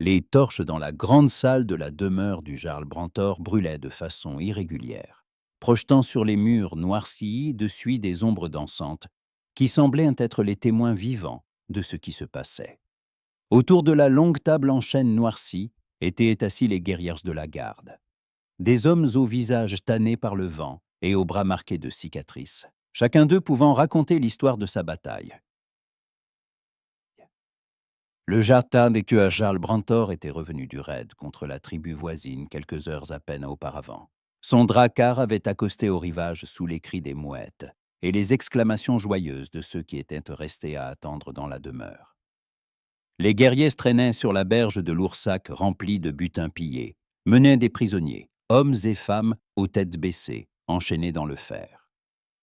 Les torches dans la grande salle de la demeure du Jarl Brantor brûlaient de façon irrégulière, projetant sur les murs noircis de suie des ombres dansantes qui semblaient être les témoins vivants de ce qui se passait. Autour de la longue table en chêne noircie étaient assis les guerrières de la garde. Des hommes au visage tanné par le vent et aux bras marqués de cicatrices, chacun d'eux pouvant raconter l'histoire de sa bataille. Le Jartan et que Jarl Brantor était revenu du raid contre la tribu voisine quelques heures à peine auparavant. Son drakkar avait accosté au rivage sous les cris des mouettes et les exclamations joyeuses de ceux qui étaient restés à attendre dans la demeure. Les guerriers se traînaient sur la berge de l'Oursac remplie de butins pillés, menaient des prisonniers, hommes et femmes aux têtes baissées, enchaînés dans le fer.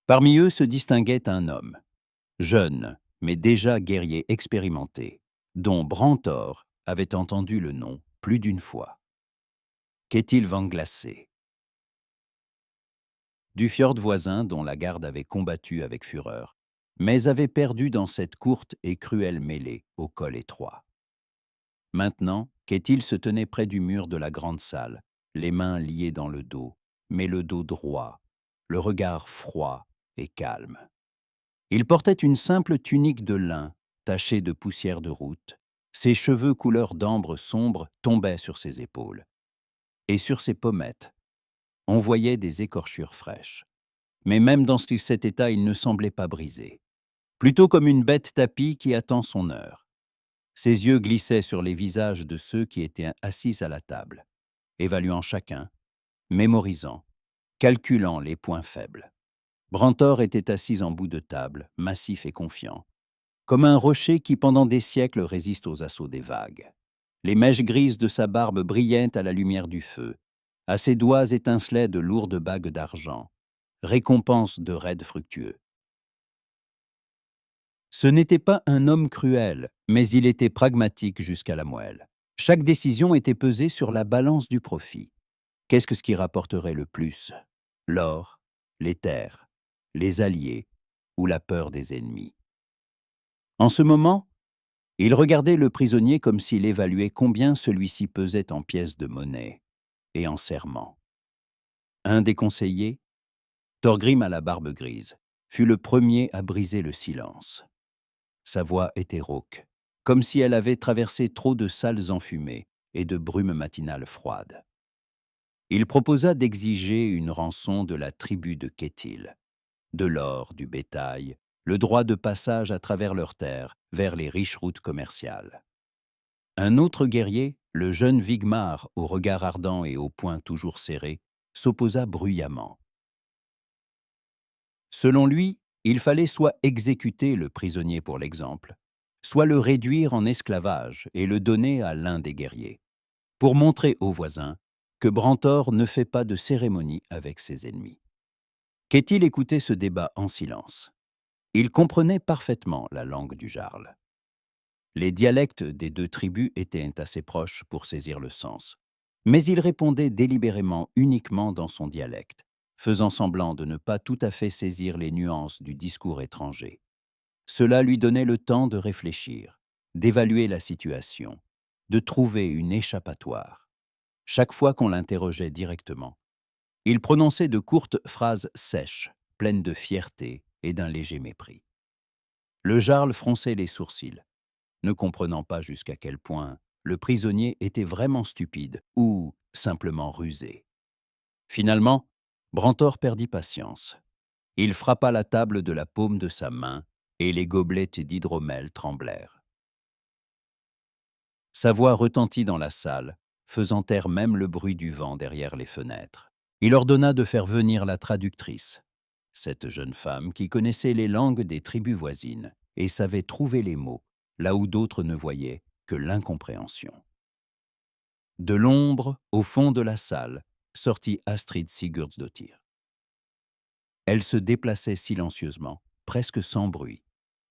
Parmi eux se distinguait un homme, jeune, mais déjà guerrier expérimenté, dont Brantor avait entendu le nom plus d'une fois. Ketil Vanglacé. Du fjord voisin dont la garde avait combattu avec fureur, mais avait perdu dans cette courte et cruelle mêlée au col étroit. Maintenant, Ketil se tenait près du mur de la grande salle, les mains liées dans le dos, mais le dos droit, le regard froid et calme. Il portait une simple tunique de lin, tachée de poussière de route. Ses cheveux couleur d'ambre sombre tombaient sur ses épaules. Et sur ses pommettes, on voyait des écorchures fraîches. Mais même dans cet état, il ne semblait pas brisé. Plutôt comme une bête tapie qui attend son heure. Ses yeux glissaient sur les visages de ceux qui étaient assis à la table, évaluant chacun, mémorisant, calculant les points faibles. Brantor était assis en bout de table, massif et confiant, comme un rocher qui pendant des siècles résiste aux assauts des vagues. Les mèches grises de sa barbe brillaient à la lumière du feu. À ses doigts étincelaient de lourdes bagues d'argent, récompense de raids fructueux. Ce n'était pas un homme cruel, mais il était pragmatique jusqu'à la moelle. Chaque décision était pesée sur la balance du profit. Qu'est-ce qui rapporterait le plus? L'or, les terres, les alliés ou la peur des ennemis? En ce moment, il regardait le prisonnier comme s'il évaluait combien celui-ci pesait en pièces de monnaie et en serments. Un des conseillers, Thorgrim à la barbe grise, fut le premier à briser le silence. Sa voix était rauque, comme si elle avait traversé trop de salles enfumées et de brumes matinales froides. Il proposa d'exiger une rançon de la tribu de Ketil, de l'or, du bétail, le droit de passage à travers leurs terres vers les riches routes commerciales. Un autre guerrier, le jeune Vigmar, au regard ardent et au poing toujours serré, s'opposa bruyamment. Selon lui, il fallait soit exécuter le prisonnier pour l'exemple, soit le réduire en esclavage et le donner à l'un des guerriers, pour montrer aux voisins que Brantor ne fait pas de cérémonie avec ses ennemis. Ketil écoutait ce débat en silence. Il comprenait parfaitement la langue du Jarl. Les dialectes des deux tribus étaient assez proches pour saisir le sens, mais il répondait délibérément uniquement dans son dialecte, faisant semblant de ne pas tout à fait saisir les nuances du discours étranger. Cela lui donnait le temps de réfléchir, d'évaluer la situation, de trouver une échappatoire. Chaque fois qu'on l'interrogeait directement, il prononçait de courtes phrases sèches, pleines de fierté et d'un léger mépris. Le Jarl fronçait les sourcils, ne comprenant pas jusqu'à quel point le prisonnier était vraiment stupide ou simplement rusé. Finalement, Brantor perdit patience. Il frappa la table de la paume de sa main et les gobelets d'hydromel tremblèrent. Sa voix retentit dans la salle, faisant taire même le bruit du vent derrière les fenêtres. Il ordonna de faire venir la traductrice, cette jeune femme qui connaissait les langues des tribus voisines et savait trouver les mots là où d'autres ne voyaient que l'incompréhension. De l'ombre, au fond de la salle, sortit Astrid Sigurdsdottir. Elle se déplaçait silencieusement, presque sans bruit,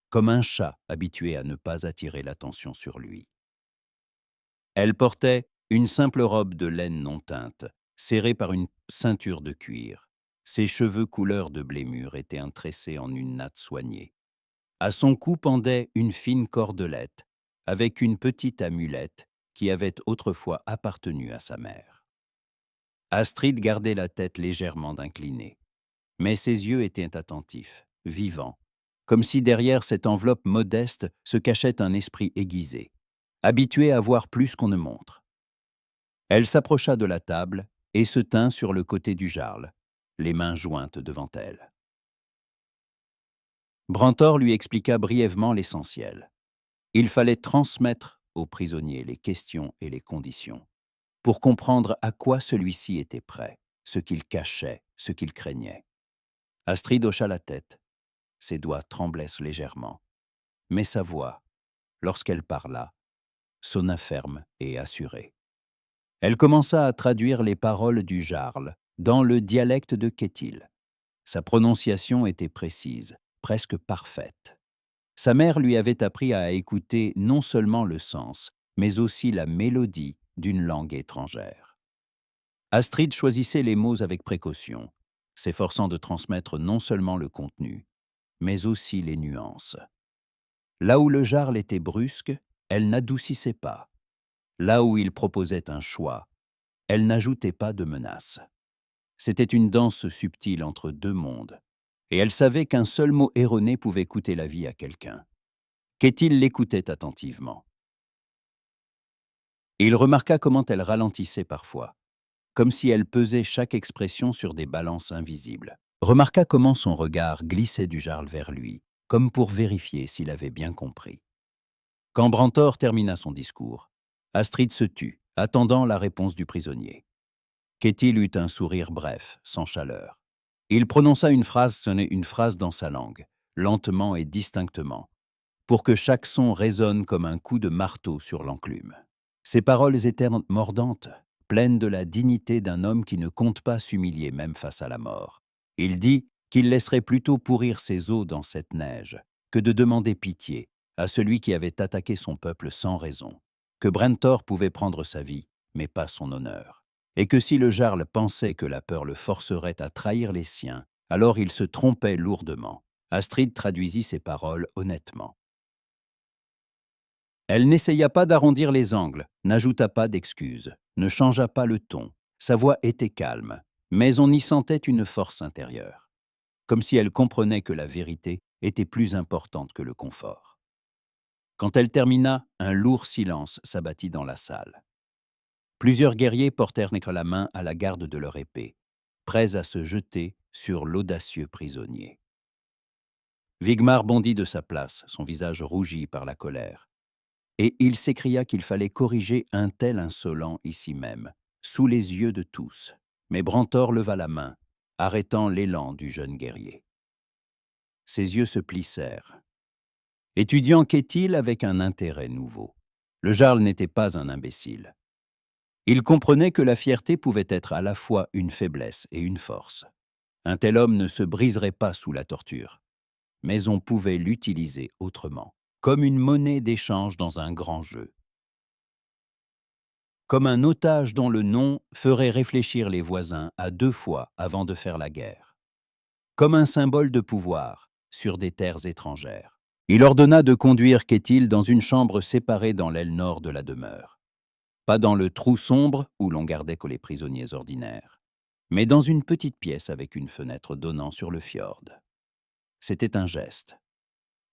comme un chat habitué à ne pas attirer l'attention sur lui. Elle portait une simple robe de laine non teinte, serrée par une ceinture de cuir. Ses cheveux couleur de blé mûr étaient tressés en une natte soignée. À son cou pendait une fine cordelette, avec une petite amulette qui avait autrefois appartenu à sa mère. Astrid gardait la tête légèrement inclinée, mais ses yeux étaient attentifs, vivants, comme si derrière cette enveloppe modeste se cachait un esprit aiguisé, habitué à voir plus qu'on ne montre. Elle s'approcha de la table et se tint sur le côté du jarle, les mains jointes devant elle. Brantor lui expliqua brièvement l'essentiel. Il fallait transmettre au prisonnier les questions et les conditions, pour comprendre à quoi celui-ci était prêt, ce qu'il cachait, ce qu'il craignait. Astrid hocha la tête. Ses doigts tremblaient légèrement. Mais sa voix, lorsqu'elle parla, sonna ferme et assurée. Elle commença à traduire les paroles du jarle dans le dialecte de Kétil. Sa prononciation était précise, presque parfaite. Sa mère lui avait appris à écouter non seulement le sens, mais aussi la mélodie d'une langue étrangère. Astrid choisissait les mots avec précaution, s'efforçant de transmettre non seulement le contenu, mais aussi les nuances. Là où le jarle était brusque, elle n'adoucissait pas. Là où il proposait un choix, elle n'ajoutait pas de menace. C'était une danse subtile entre deux mondes, et elle savait qu'un seul mot erroné pouvait coûter la vie à quelqu'un. Kétil l'écoutait attentivement. Il remarqua comment elle ralentissait parfois, comme si elle pesait chaque expression sur des balances invisibles. Remarqua comment son regard glissait du jarle vers lui, comme pour vérifier s'il avait bien compris. Quand Brantor termina son discours, Astrid se tut, attendant la réponse du prisonnier. Kétil eut un sourire bref, sans chaleur. Il prononça une phrase dans sa langue, lentement et distinctement, pour que chaque son résonne comme un coup de marteau sur l'enclume. Ses paroles étaient mordantes, pleines de la dignité d'un homme qui ne compte pas s'humilier même face à la mort. Il dit qu'il laisserait plutôt pourrir ses os dans cette neige que de demander pitié à celui qui avait attaqué son peuple sans raison, que Brentor pouvait prendre sa vie, mais pas son honneur, et que si le jarle pensait que la peur le forcerait à trahir les siens, alors il se trompait lourdement. Astrid traduisit ces paroles honnêtement. Elle n'essaya pas d'arrondir les angles, n'ajouta pas d'excuses, ne changea pas le ton. Sa voix était calme, mais on y sentait une force intérieure, comme si elle comprenait que la vérité était plus importante que le confort. Quand elle termina, un lourd silence s'abattit dans la salle. Plusieurs guerriers portèrent la main à la garde de leur épée, prêts à se jeter sur l'audacieux prisonnier. Vigmar bondit de sa place, son visage rougi par la colère, et il s'écria qu'il fallait corriger un tel insolent ici même, sous les yeux de tous. Mais Brantor leva la main, arrêtant l'élan du jeune guerrier. Ses yeux se plissèrent. Étudiant Kétil avec un intérêt nouveau. Le jarle n'était pas un imbécile. Il comprenait que la fierté pouvait être à la fois une faiblesse et une force. Un tel homme ne se briserait pas sous la torture, mais on pouvait l'utiliser autrement, comme une monnaie d'échange dans un grand jeu. Comme un otage dont le nom ferait réfléchir les voisins à deux fois avant de faire la guerre. Comme un symbole de pouvoir sur des terres étrangères. Il ordonna de conduire Kétil dans une chambre séparée dans l'aile nord de la demeure. Pas dans le trou sombre où l'on gardait que les prisonniers ordinaires, mais dans une petite pièce avec une fenêtre donnant sur le fjord. C'était un geste.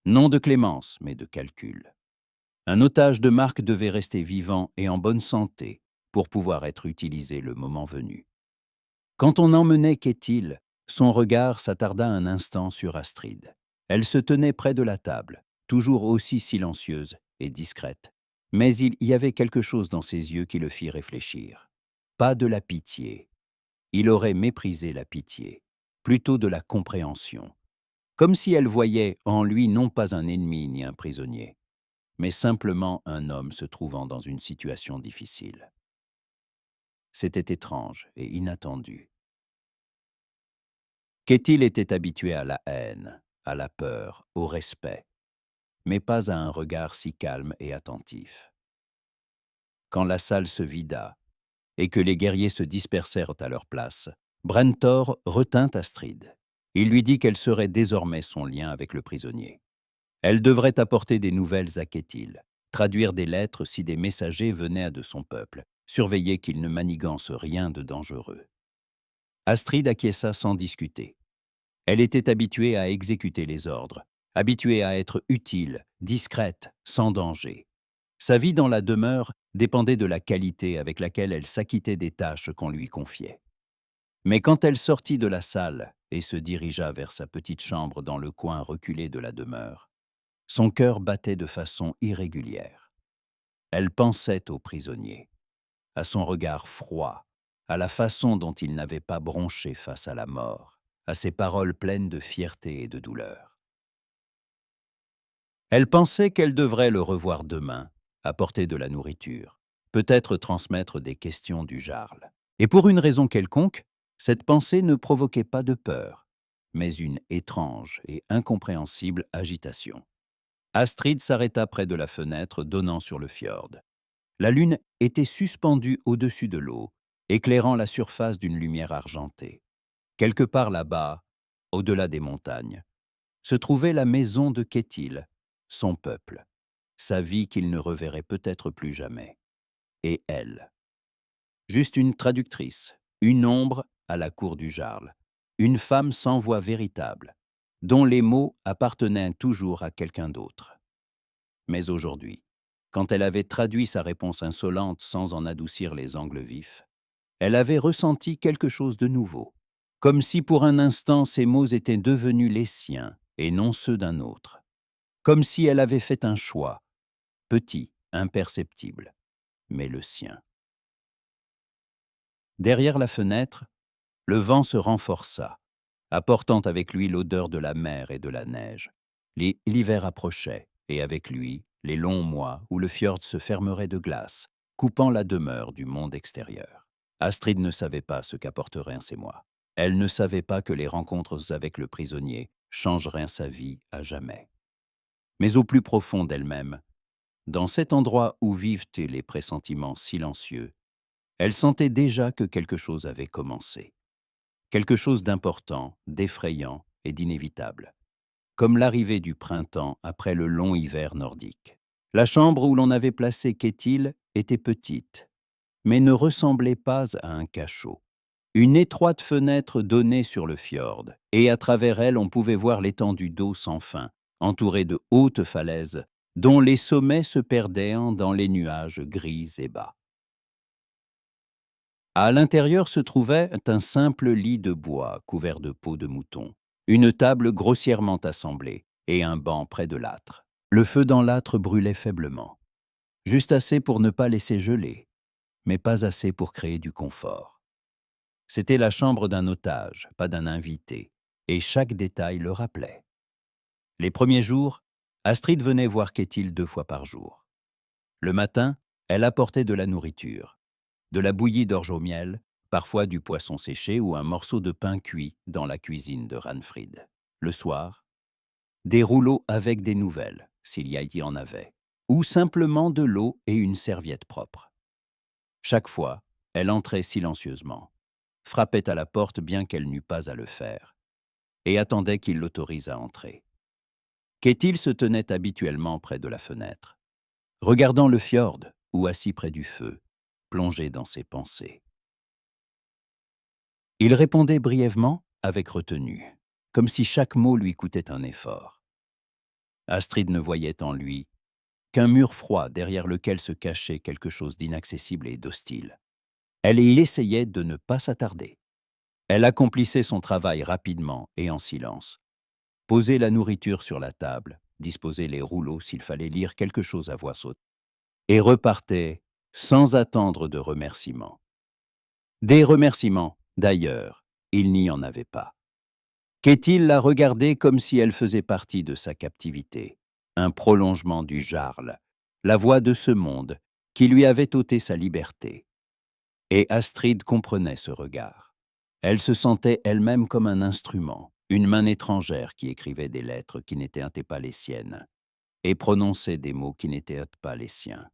Non de clémence, mais de calcul. Un otage de marque devait rester vivant et en bonne santé pour pouvoir être utilisé le moment venu. Quand on emmenait Kétil, son regard s'attarda un instant sur Astrid. Elle se tenait près de la table, toujours aussi silencieuse et discrète. Mais il y avait quelque chose dans ses yeux qui le fit réfléchir. Pas de la pitié. Il aurait méprisé la pitié, plutôt de la compréhension. Comme si elle voyait en lui non pas un ennemi ni un prisonnier, mais simplement un homme se trouvant dans une situation difficile. C'était étrange et inattendu. Kétil était habitué à la haine, à la peur, au respect, mais pas à un regard si calme et attentif. Quand la salle se vida et que les guerriers se dispersèrent à leur place, Brentor retint Astrid. Il lui dit qu'elle serait désormais son lien avec le prisonnier. Elle devrait apporter des nouvelles à Kétil, traduire des lettres si des messagers venaient de son peuple, surveiller qu'ils ne manigancent rien de dangereux. Astrid acquiesça sans discuter. Elle était habituée à exécuter les ordres, habituée à être utile, discrète, sans danger. Sa vie dans la demeure dépendait de la qualité avec laquelle elle s'acquittait des tâches qu'on lui confiait. Mais quand elle sortit de la salle et se dirigea vers sa petite chambre dans le coin reculé de la demeure, son cœur battait de façon irrégulière. Elle pensait au prisonnier, à son regard froid, à la façon dont il n'avait pas bronché face à la mort, à ses paroles pleines de fierté et de douleur. Elle pensait qu'elle devrait le revoir demain, apporter de la nourriture, peut-être transmettre des questions du Jarl. Et pour une raison quelconque, cette pensée ne provoquait pas de peur, mais une étrange et incompréhensible agitation. Astrid s'arrêta près de la fenêtre donnant sur le fjord. La lune était suspendue au-dessus de l'eau, éclairant la surface d'une lumière argentée. Quelque part là-bas, au-delà des montagnes, se trouvait la maison de Kétil, son peuple, sa vie qu'il ne reverrait peut-être plus jamais. Et elle. Juste une traductrice, une ombre à la cour du Jarl, une femme sans voix véritable, dont les mots appartenaient toujours à quelqu'un d'autre. Mais aujourd'hui, quand elle avait traduit sa réponse insolente sans en adoucir les angles vifs, elle avait ressenti quelque chose de nouveau, comme si pour un instant ces mots étaient devenus les siens et non ceux d'un autre, comme si elle avait fait un choix, petit, imperceptible, mais le sien. Derrière la fenêtre, le vent se renforça, apportant avec lui l'odeur de la mer et de la neige. L'hiver approchait, et avec lui, les longs mois où le fjord se fermerait de glace, coupant la demeure du monde extérieur. Astrid ne savait pas ce qu'apporteraient ces mois. Elle ne savait pas que les rencontres avec le prisonnier changeraient sa vie à jamais. Mais au plus profond d'elle-même, dans cet endroit où vivent les pressentiments silencieux, elle sentait déjà que quelque chose avait commencé. Quelque chose d'important, d'effrayant et d'inévitable, comme l'arrivée du printemps après le long hiver nordique. La chambre où l'on avait placé Kétil était petite, mais ne ressemblait pas à un cachot. Une étroite fenêtre donnait sur le fjord, et à travers elle on pouvait voir l'étendue d'eau sans fin, entourée de hautes falaises, dont les sommets se perdaient dans les nuages gris et bas. À l'intérieur se trouvait un simple lit de bois couvert de peaux de mouton, une table grossièrement assemblée et un banc près de l'âtre. Le feu dans l'âtre brûlait faiblement, juste assez pour ne pas laisser geler, mais pas assez pour créer du confort. C'était la chambre d'un otage, pas d'un invité, et chaque détail le rappelait. Les premiers jours, Astrid venait voir Kétil 2 fois par jour. Le matin, elle apportait de la nourriture, de la bouillie d'orge au miel, parfois du poisson séché ou un morceau de pain cuit dans la cuisine de Ranfrid. Le soir, des rouleaux avec des nouvelles, s'il y en avait, ou simplement de l'eau et une serviette propre. Chaque fois, elle entrait silencieusement, frappait à la porte bien qu'elle n'eût pas à le faire, et attendait qu'il l'autorise à entrer. Kétil se tenait habituellement près de la fenêtre, regardant le fjord ou assis près du feu, plongé dans ses pensées. Il répondait brièvement, avec retenue, comme si chaque mot lui coûtait un effort. Astrid ne voyait en lui qu'un mur froid derrière lequel se cachait quelque chose d'inaccessible et d'hostile. Elle y essayait de ne pas s'attarder. Elle accomplissait son travail rapidement et en silence. Posait la nourriture sur la table, disposait les rouleaux s'il fallait lire quelque chose à voix haute, et repartait sans attendre de remerciements. Des remerciements, d'ailleurs, il n'y en avait pas. Kétil la regardait comme si elle faisait partie de sa captivité, un prolongement du Jarl, la voix de ce monde qui lui avait ôté sa liberté. Et Astrid comprenait ce regard. Elle se sentait elle-même comme un instrument, une main étrangère qui écrivait des lettres qui n'étaient pas les siennes, et prononçait des mots qui n'étaient pas les siens.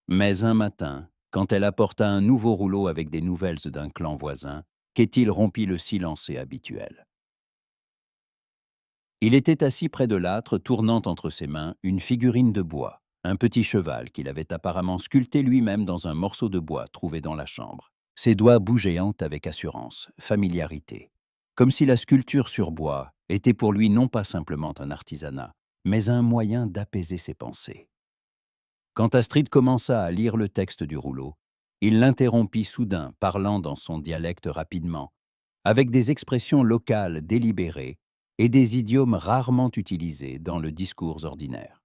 Mais un matin, quand elle apporta un nouveau rouleau avec des nouvelles d'un clan voisin, Kétil rompit le silence habituel. Il était assis près de l'âtre, tournant entre ses mains une figurine de bois, un petit cheval qu'il avait apparemment sculpté lui-même dans un morceau de bois trouvé dans la chambre. Ses doigts bougeaient avec assurance, familiarité, comme si la sculpture sur bois était pour lui non pas simplement un artisanat, mais un moyen d'apaiser ses pensées. Quand Astrid commença à lire le texte du rouleau, il l'interrompit soudain, parlant dans son dialecte rapidement, avec des expressions locales délibérées et des idiomes rarement utilisés dans le discours ordinaire.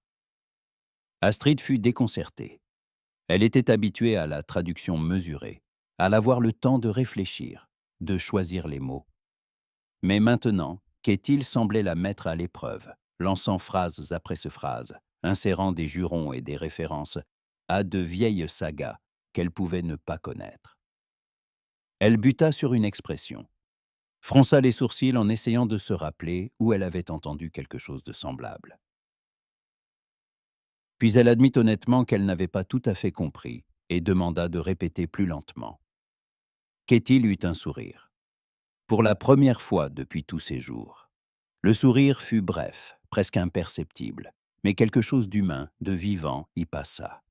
Astrid fut déconcertée. Elle était habituée à la traduction mesurée, à avoir le temps de réfléchir, de choisir les mots. Mais maintenant, Kétil semblait la mettre à l'épreuve, lançant phrase après phrase, insérant des jurons et des références à de vieilles sagas qu'elle pouvait ne pas connaître. Elle buta sur une expression, fronça les sourcils en essayant de se rappeler où elle avait entendu quelque chose de semblable. Puis elle admit honnêtement qu'elle n'avait pas tout à fait compris et demanda de répéter plus lentement. Kétil eut un sourire. Pour la première fois depuis tous ces jours. Le sourire fut bref, presque imperceptible, mais quelque chose d'humain, de vivant y passa.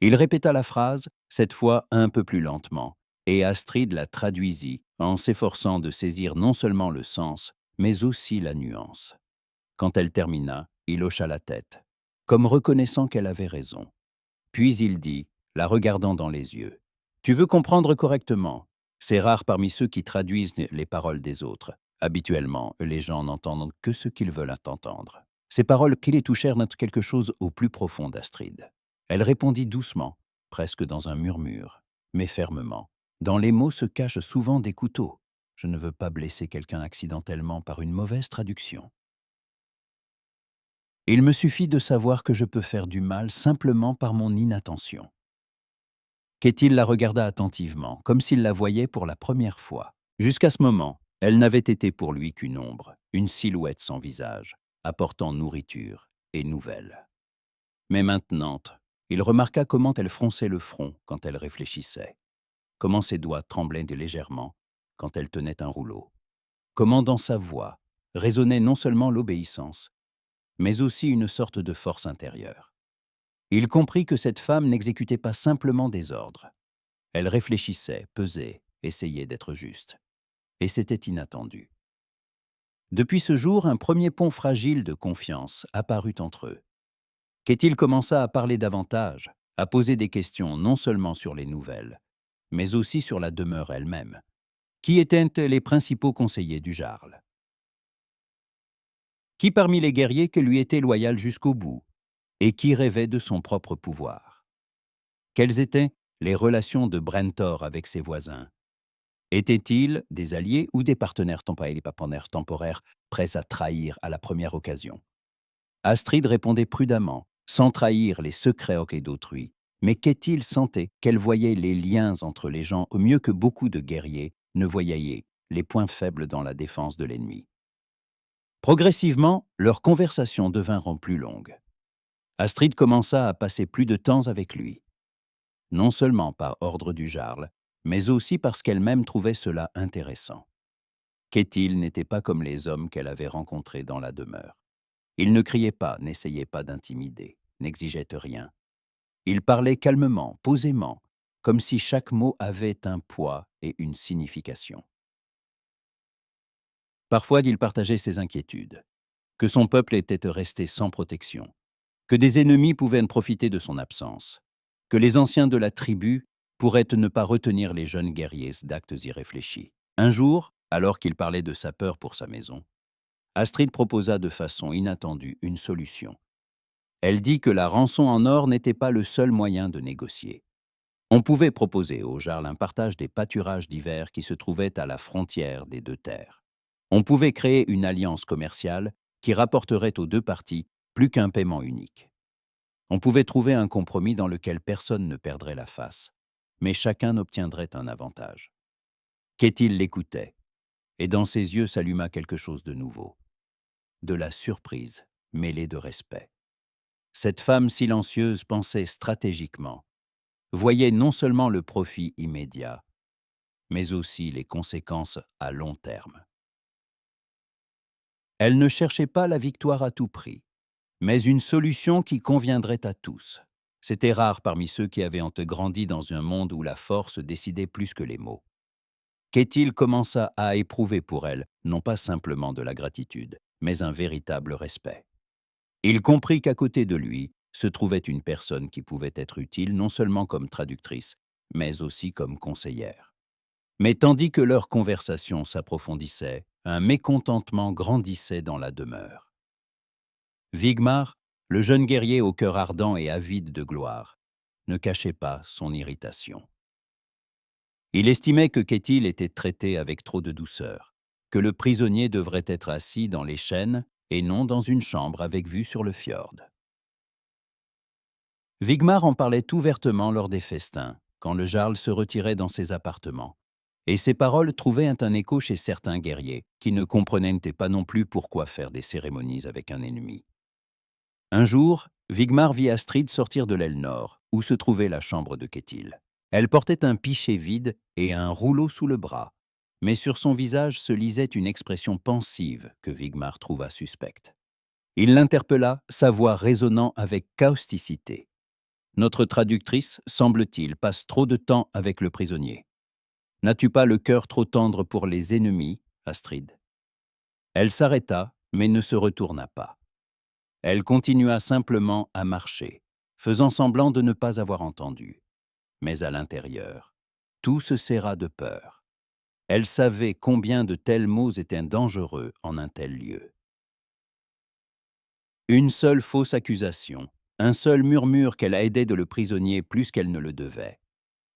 Il répéta la phrase, cette fois un peu plus lentement, et Astrid la traduisit en s'efforçant de saisir non seulement le sens, mais aussi la nuance. Quand elle termina, il hocha la tête, comme reconnaissant qu'elle avait raison. Puis il dit, la regardant dans les yeux, « Tu veux comprendre correctement. C'est rare parmi ceux qui traduisent les paroles des autres. Habituellement, les gens n'entendent que ce qu'ils veulent entendre. » Ces paroles qui les touchèrent quelque chose au plus profond d'Astrid. Elle répondit doucement, presque dans un murmure, mais fermement. Dans les mots se cachent souvent des couteaux. Je ne veux pas blesser quelqu'un accidentellement par une mauvaise traduction. Il me suffit de savoir que je peux faire du mal simplement par mon inattention. Kétil la regarda attentivement, comme s'il la voyait pour la première fois. Jusqu'à ce moment, elle n'avait été pour lui qu'une ombre, une silhouette sans visage, apportant nourriture et nouvelles. Mais maintenant, il remarqua comment elle fronçait le front quand elle réfléchissait, comment ses doigts tremblaient légèrement quand elle tenait un rouleau, comment dans sa voix résonnait non seulement l'obéissance, mais aussi une sorte de force intérieure. Il comprit que cette femme n'exécutait pas simplement des ordres. Elle réfléchissait, pesait, essayait d'être juste. Et c'était inattendu. Depuis ce jour, un premier pont fragile de confiance apparut entre eux. Kétil commença à parler davantage, à poser des questions non seulement sur les nouvelles, mais aussi sur la demeure elle-même. Qui étaient les principaux conseillers du Jarl? Qui parmi les guerriers que lui était loyal jusqu'au bout, et qui rêvait de son propre pouvoir? Quelles étaient les relations de Brentor avec ses voisins? Étaient-ils des alliés ou des partenaires temporaires prêts à trahir à la première occasion? Astrid répondait prudemment, sans trahir les secrets d'autrui, mais Kétil sentait qu'elle voyait les liens entre les gens au mieux que beaucoup de guerriers ne voyaient les points faibles dans la défense de l'ennemi. Progressivement, leurs conversations devinrent plus longues. Astrid commença à passer plus de temps avec lui, non seulement par ordre du Jarl, mais aussi parce qu'elle-même trouvait cela intéressant. Kétil n'était pas comme les hommes qu'elle avait rencontrés dans la demeure. Il ne criait pas, n'essayait pas d'intimider, n'exigeait rien. Il parlait calmement, posément, comme si chaque mot avait un poids et une signification. Parfois, il partageait ses inquiétudes, que son peuple était resté sans protection, que des ennemis pouvaient profiter de son absence, que les anciens de la tribu pourraient ne pas retenir les jeunes guerriers d'actes irréfléchis. Un jour, alors qu'il parlait de sa peur pour sa maison, Astrid proposa de façon inattendue une solution. Elle dit que la rançon en or n'était pas le seul moyen de négocier. On pouvait proposer au Jarl un partage des pâturages d'hiver qui se trouvaient à la frontière des deux terres. On pouvait créer une alliance commerciale qui rapporterait aux deux parties plus qu'un paiement unique. On pouvait trouver un compromis dans lequel personne ne perdrait la face, mais chacun obtiendrait un avantage. Kétil l'écoutait, et dans ses yeux s'alluma quelque chose de nouveau, de la surprise mêlée de respect. Cette femme silencieuse pensait stratégiquement, voyait non seulement le profit immédiat, mais aussi les conséquences à long terme. Elle ne cherchait pas la victoire à tout prix, mais une solution qui conviendrait à tous. C'était rare parmi ceux qui avaient grandi dans un monde où la force décidait plus que les mots. Kétil commença à éprouver pour elle, non pas simplement de la gratitude, mais un véritable respect. Il comprit qu'à côté de lui se trouvait une personne qui pouvait être utile non seulement comme traductrice, mais aussi comme conseillère. Mais tandis que leur conversation s'approfondissait, un mécontentement grandissait dans la demeure. Vigmar, le jeune guerrier au cœur ardent et avide de gloire, ne cachait pas son irritation. Il estimait que Kétil était traité avec trop de douceur, que le prisonnier devrait être assis dans les chênes et non dans une chambre avec vue sur le fjord. Vigmar en parlait ouvertement lors des festins, quand le jarl se retirait dans ses appartements, et ses paroles trouvaient un écho chez certains guerriers, qui ne comprenaient pas non plus pourquoi faire des cérémonies avec un ennemi. Un jour, Vigmar vit Astrid sortir de l'aile nord, où se trouvait la chambre de Kétil. Elle portait un pichet vide et un rouleau sous le bras, mais sur son visage se lisait une expression pensive que Vigmar trouva suspecte. Il l'interpella, sa voix résonnant avec causticité. « Notre traductrice, semble-t-il, passe trop de temps avec le prisonnier. N'as-tu pas le cœur trop tendre pour les ennemis, Astrid ?» Elle s'arrêta, mais ne se retourna pas. Elle continua simplement à marcher, faisant semblant de ne pas avoir entendu. Mais à l'intérieur, tout se serra de peur. Elle savait combien de tels mots étaient dangereux en un tel lieu. Une seule fausse accusation, un seul murmure qu'elle aidait de le prisonnier plus qu'elle ne le devait,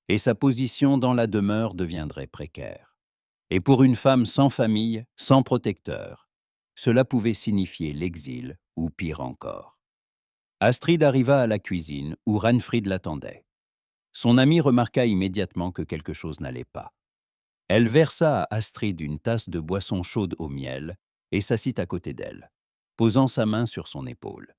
et sa position dans la demeure deviendrait précaire. Et pour une femme sans famille, sans protecteur, cela pouvait signifier l'exil ou pire encore. Astrid arriva à la cuisine où Ranfrid l'attendait. Son amie remarqua immédiatement que quelque chose n'allait pas. Elle versa à Astrid une tasse de boisson chaude au miel et s'assit à côté d'elle, posant sa main sur son épaule.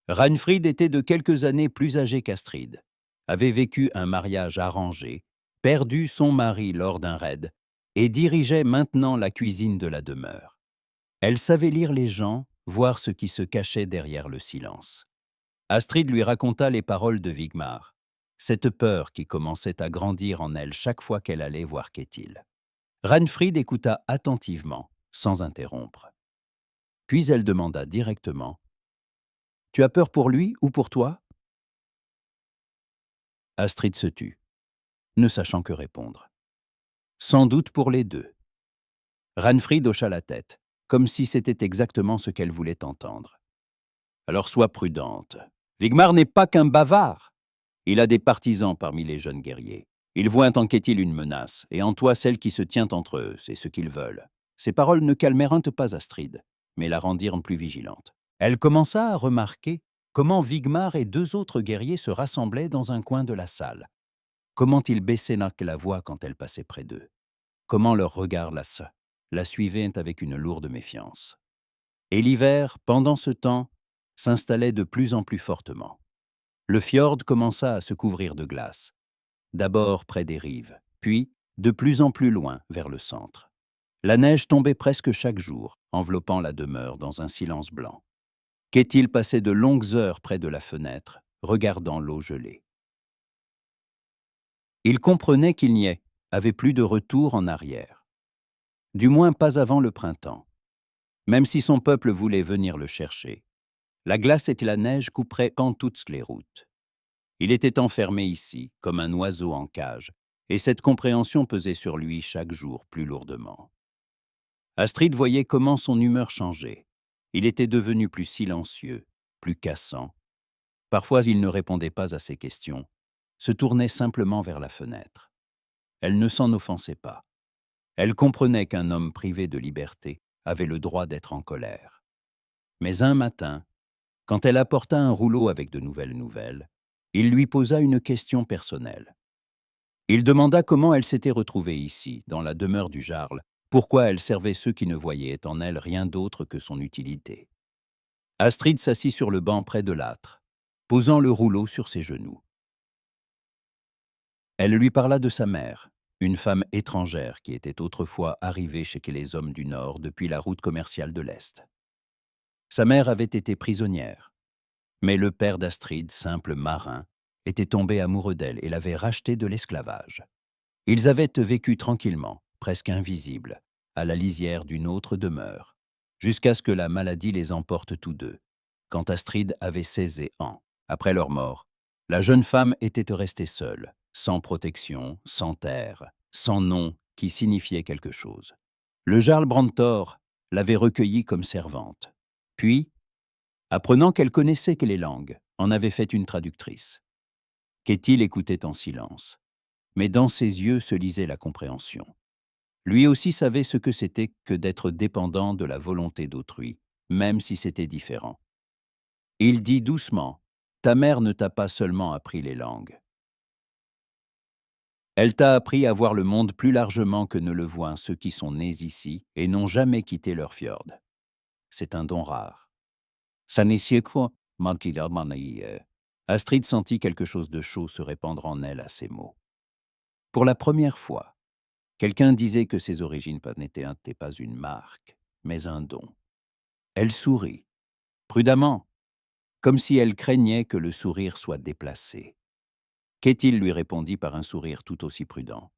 Ranfrid était de quelques années plus âgé qu'Astrid, avait vécu un mariage arrangé, perdu son mari lors d'un raid et dirigeait maintenant la cuisine de la demeure. Elle savait lire les gens, voir ce qui se cachait derrière le silence. Astrid lui raconta les paroles de Vigmar, cette peur qui commençait à grandir en elle chaque fois qu'elle allait voir Kétil. Ranfrid écouta attentivement, sans interrompre. Puis elle demanda directement : « Tu as peur pour lui ou pour toi ?» Astrid se tut, ne sachant que répondre. « Sans doute pour les deux. » Ranfrid hocha la tête, comme si c'était exactement ce qu'elle voulait entendre. « Alors sois prudente. Vigmar n'est pas qu'un bavard. Il a des partisans parmi les jeunes guerriers. Ils voient en Kétil une menace, et en toi celle qui se tient entre eux, c'est ce qu'ils veulent. » Ces paroles ne calmèrent pas Astrid, mais la rendirent plus vigilante. Elle commença à remarquer comment Vigmar et deux autres guerriers se rassemblaient dans un coin de la salle. Comment ils baissaient la voix quand elle passait près d'eux. Comment leurs regards la suivaient avec une lourde méfiance. Et l'hiver, pendant ce temps, s'installait de plus en plus fortement. Le fjord commença à se couvrir de glace, d'abord près des rives, puis de plus en plus loin vers le centre. La neige tombait presque chaque jour, enveloppant la demeure dans un silence blanc. Kétil passait de longues heures près de la fenêtre, regardant l'eau gelée. Il comprenait qu'il n'y avait plus de retour en arrière. Du moins pas avant le printemps. Même si son peuple voulait venir le chercher, la glace et la neige couperaient quand toutes les routes. Il était enfermé ici, comme un oiseau en cage, et cette compréhension pesait sur lui chaque jour plus lourdement. Astrid voyait comment son humeur changeait. Il était devenu plus silencieux, plus cassant. Parfois, il ne répondait pas à ses questions, se tournait simplement vers la fenêtre. Elle ne s'en offensait pas. Elle comprenait qu'un homme privé de liberté avait le droit d'être en colère. Mais un matin, quand elle apporta un rouleau avec de nouvelles nouvelles, il lui posa une question personnelle. Il demanda comment elle s'était retrouvée ici, dans la demeure du jarl, pourquoi elle servait ceux qui ne voyaient en elle rien d'autre que son utilité. Astrid s'assit sur le banc près de l'âtre, posant le rouleau sur ses genoux. Elle lui parla de sa mère, une femme étrangère qui était autrefois arrivée chez les hommes du Nord depuis la route commerciale de l'Est. Sa mère avait été prisonnière, Mais le père d'Astrid, simple marin, était tombé amoureux d'elle et l'avait rachetée de l'esclavage. Ils avaient vécu tranquillement, presque invisibles, à la lisière d'une autre demeure, jusqu'à ce que la maladie les emporte tous deux, quand Astrid avait 16 ans. Après leur mort, la jeune femme était restée seule, sans protection, sans terre, sans nom qui signifiait quelque chose. Le Jarl Brantor l'avait recueillie comme servante. Puis, apprenant qu'elle connaissait que les langues, en avait fait une traductrice. Kétil écoutait en silence, mais dans ses yeux se lisait la compréhension. Lui aussi savait ce que c'était que d'être dépendant de la volonté d'autrui, même si c'était différent. Il dit doucement, « Ta mère ne t'a pas seulement appris les langues. Elle t'a appris à voir le monde plus largement que ne le voient ceux qui sont nés ici et n'ont jamais quitté leur fjord. C'est un don rare. » Astrid sentit quelque chose de chaud se répandre en elle à ces mots. Pour la première fois, quelqu'un disait que ses origines n'étaient pas une marque, mais un don. Elle sourit, prudemment, comme si elle craignait que le sourire soit déplacé. Kétil lui répondit par un sourire tout aussi prudent,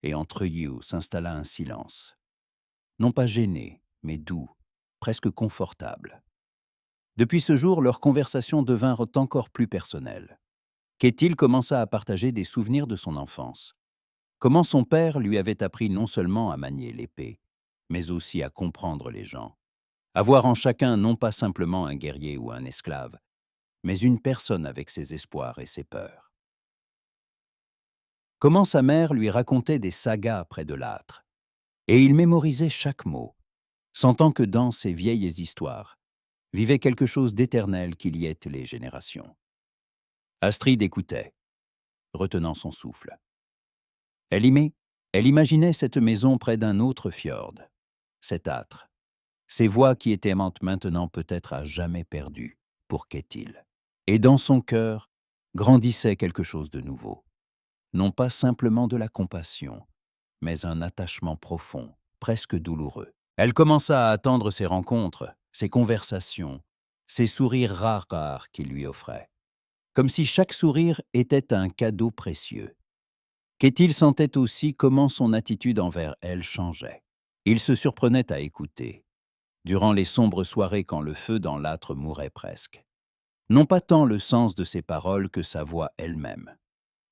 et entre eux s'installa un silence. Non pas gêné, mais doux, presque confortable. Depuis ce jour, leurs conversations devinrent encore plus personnelles. Kétil commença à partager des souvenirs de son enfance. Comment son père lui avait appris non seulement à manier l'épée, mais aussi à comprendre les gens, à voir en chacun non pas simplement un guerrier ou un esclave, mais une personne avec ses espoirs et ses peurs. Comment sa mère lui racontait des sagas près de l'âtre, et il mémorisait chaque mot, sentant que dans ces vieilles histoires vivait quelque chose d'éternel qui liait les générations. Astrid écoutait, retenant son souffle. Elle imaginait cette maison près d'un autre fjord, cet âtre, ces voix qui étaient maintenant peut-être à jamais perdues pour Kétil. Et dans son cœur grandissait quelque chose de nouveau, non pas simplement de la compassion, mais un attachement profond, presque douloureux. Elle commença à attendre ses rencontres, ses conversations, ces sourires rares qu'il lui offrait, comme si chaque sourire était un cadeau précieux. Kétil sentait aussi comment son attitude envers elle changeait. Il se surprenait à écouter, durant les sombres soirées quand le feu dans l'âtre mourait presque. Non pas tant le sens de ses paroles que sa voix elle-même,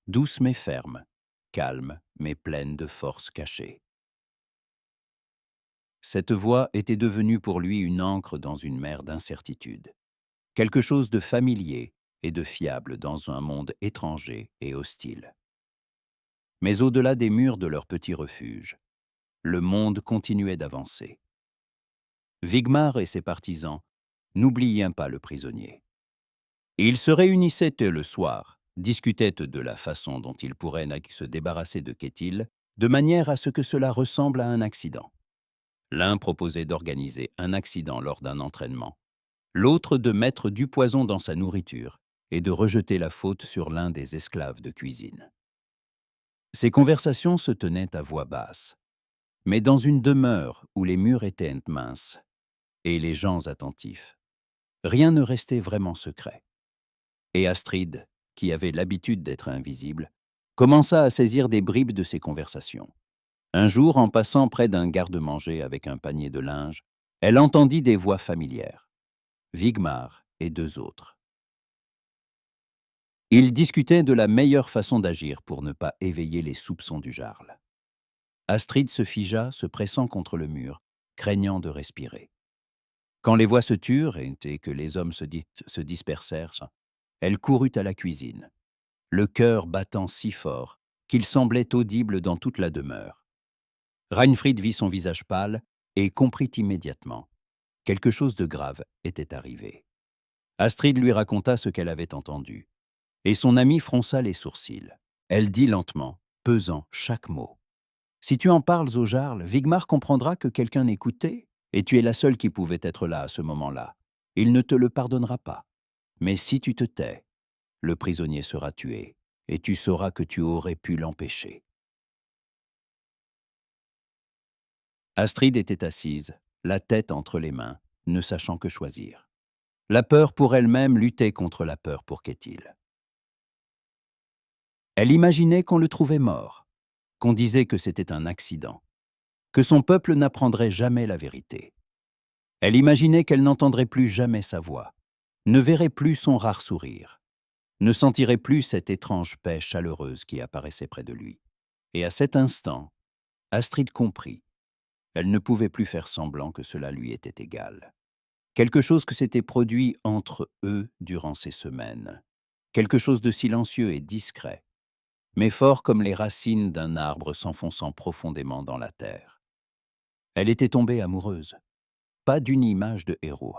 douce mais ferme, calme mais pleine de force cachée. Cette voix était devenue pour lui une ancre dans une mer d'incertitude, quelque chose de familier et de fiable dans un monde étranger et hostile. Mais au-delà des murs de leur petit refuge, le monde continuait d'avancer. Vigmar et ses partisans n'oubliaient pas le prisonnier. Ils se réunissaient le soir, discutaient de la façon dont ils pourraient se débarrasser de Kétil, de manière à ce que cela ressemble à un accident. L'un proposait d'organiser un accident lors d'un entraînement, l'autre de mettre du poison dans sa nourriture et de rejeter la faute sur l'un des esclaves de cuisine. Ces conversations se tenaient à voix basse, mais dans une demeure où les murs étaient minces et les gens attentifs. Rien ne restait vraiment secret. Et Astrid, qui avait l'habitude d'être invisible, commença à saisir des bribes de ces conversations. Un jour, en passant près d'un garde-manger avec un panier de linge, elle entendit des voix familières. Vigmar et deux autres. Ils discutaient de la meilleure façon d'agir pour ne pas éveiller les soupçons du Jarl. Astrid se figea, se pressant contre le mur, craignant de respirer. Quand les voix se turent et que les hommes se dispersèrent, elle courut à la cuisine, le cœur battant si fort qu'il semblait audible dans toute la demeure. Reinfrid vit son visage pâle et comprit immédiatement. Quelque chose de grave était arrivé. Astrid lui raconta ce qu'elle avait entendu, et son amie fronça les sourcils. Elle dit lentement, pesant chaque mot. « Si tu en parles au Jarl, Vigmar comprendra que quelqu'un écoutait, et tu es la seule qui pouvait être là à ce moment-là. Il ne te le pardonnera pas. Mais si tu te tais, le prisonnier sera tué, et tu sauras que tu aurais pu l'empêcher. » Astrid était assise, la tête entre les mains, ne sachant que choisir. La peur pour elle-même luttait contre la peur pour Kétil. Elle imaginait qu'on le trouvait mort, qu'on disait que c'était un accident, que son peuple n'apprendrait jamais la vérité. Elle imaginait qu'elle n'entendrait plus jamais sa voix, ne verrait plus son rare sourire, ne sentirait plus cette étrange paix chaleureuse qui apparaissait près de lui. Et à cet instant, Astrid comprit. Elle ne pouvait plus faire semblant que cela lui était égal. Quelque chose que s'était produit entre eux durant ces semaines. Quelque chose de silencieux et discret, mais fort comme les racines d'un arbre s'enfonçant profondément dans la terre. Elle était tombée amoureuse, pas d'une image de héros,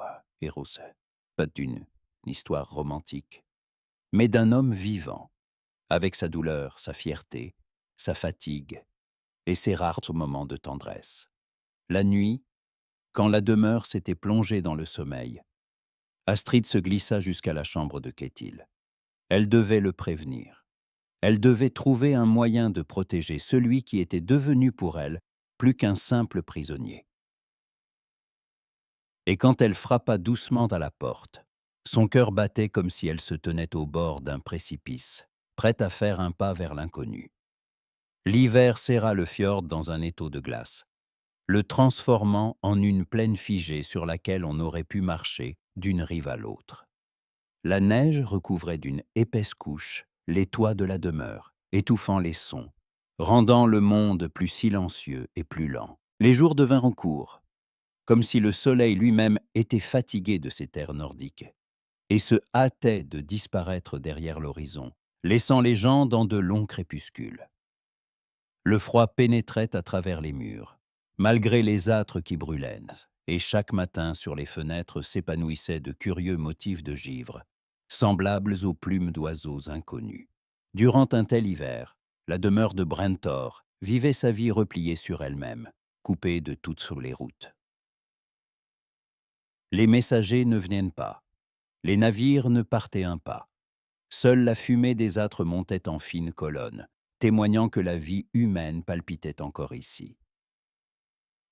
pas d'une histoire romantique, mais d'un homme vivant, avec sa douleur, sa fierté, sa fatigue et ses rares moments de tendresse. La nuit, quand la demeure s'était plongée dans le sommeil, Astrid se glissa jusqu'à la chambre de Kétil. Elle devait le prévenir. Elle devait trouver un moyen de protéger celui qui était devenu pour elle plus qu'un simple prisonnier. Et quand elle frappa doucement à la porte, son cœur battait comme si elle se tenait au bord d'un précipice, prête à faire un pas vers l'inconnu. L'hiver serra le fjord dans un étau de glace, le transformant en une plaine figée sur laquelle on aurait pu marcher d'une rive à l'autre. La neige recouvrait d'une épaisse couche les toits de la demeure, étouffant les sons, rendant le monde plus silencieux et plus lent. Les jours devinrent courts, comme si le soleil lui-même était fatigué de ces terres nordiques, et se hâtait de disparaître derrière l'horizon, laissant les gens dans de longs crépuscules. Le froid pénétrait à travers les murs, malgré les âtres qui brûlaient, et chaque matin sur les fenêtres s'épanouissaient de curieux motifs de givre, semblables aux plumes d'oiseaux inconnus. Durant un tel hiver, la demeure de Brentor vivait sa vie repliée sur elle-même, coupée de toutes les routes. Les messagers ne venaient pas, les navires ne partaient un pas. Seule la fumée des âtres montait en fines colonnes, témoignant que la vie humaine palpitait encore ici.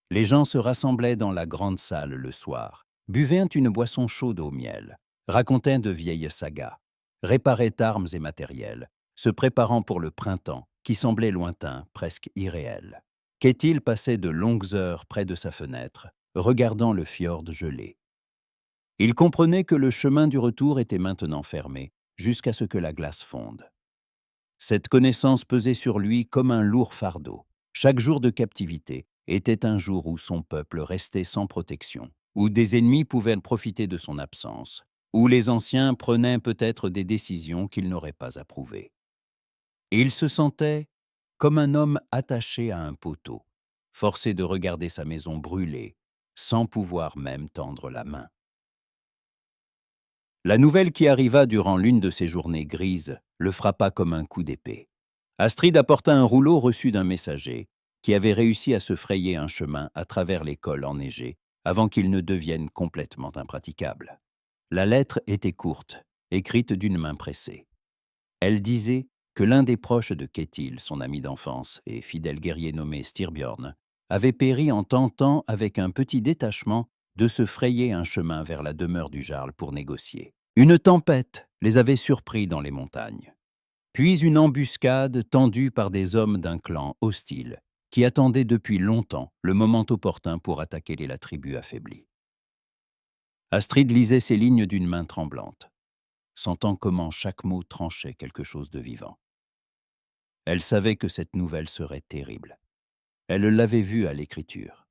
Les gens se rassemblaient dans la grande salle le soir, buvaient une boisson chaude au miel, racontaient de vieilles sagas, réparaient armes et matériels, se préparant pour le printemps qui semblait lointain, presque irréel. Kétil passait de longues heures près de sa fenêtre, regardant le fjord gelé. Il comprenait que le chemin du retour était maintenant fermé, jusqu'à ce que la glace fonde. Cette connaissance pesait sur lui comme un lourd fardeau. Chaque jour de captivité était un jour où son peuple restait sans protection, où des ennemis pouvaient profiter de son absence, où les anciens prenaient peut-être des décisions qu'ils n'auraient pas approuvées. Et il se sentait comme un homme attaché à un poteau, forcé de regarder sa maison brûler, sans pouvoir même tendre la main. La nouvelle qui arriva durant l'une de ces journées grises le frappa comme un coup d'épée. Astrid apporta un rouleau reçu d'un messager qui avait réussi à se frayer un chemin à travers les cols enneigés avant qu'il ne devienne complètement impraticable. La lettre était courte, écrite d'une main pressée. Elle disait que l'un des proches de Kétil, son ami d'enfance et fidèle guerrier nommé Styrbjörn, avait péri en tentant avec un petit détachement de se frayer un chemin vers la demeure du jarl pour négocier. Une tempête les avait surpris dans les montagnes. Puis une embuscade tendue par des hommes d'un clan hostile qui attendaient depuis longtemps le moment opportun pour attaquer la tribu affaiblie. Astrid lisait ces lignes d'une main tremblante, sentant comment chaque mot tranchait quelque chose de vivant. Elle savait que cette nouvelle serait terrible. Elle l'avait vue à l'écriture,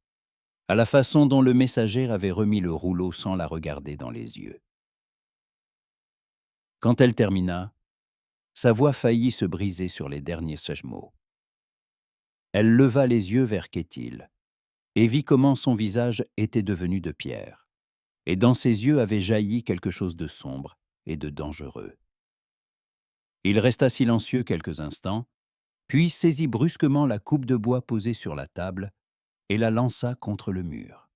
à la façon dont le messager avait remis le rouleau sans la regarder dans les yeux. Quand elle termina, sa voix faillit se briser sur les derniers sèches mots. Elle leva les yeux vers Kétil et vit comment son visage était devenu de pierre, et dans ses yeux avait jailli quelque chose de sombre et de dangereux. Il resta silencieux quelques instants, puis saisit brusquement la coupe de bois posée sur la table et la lança contre le mur.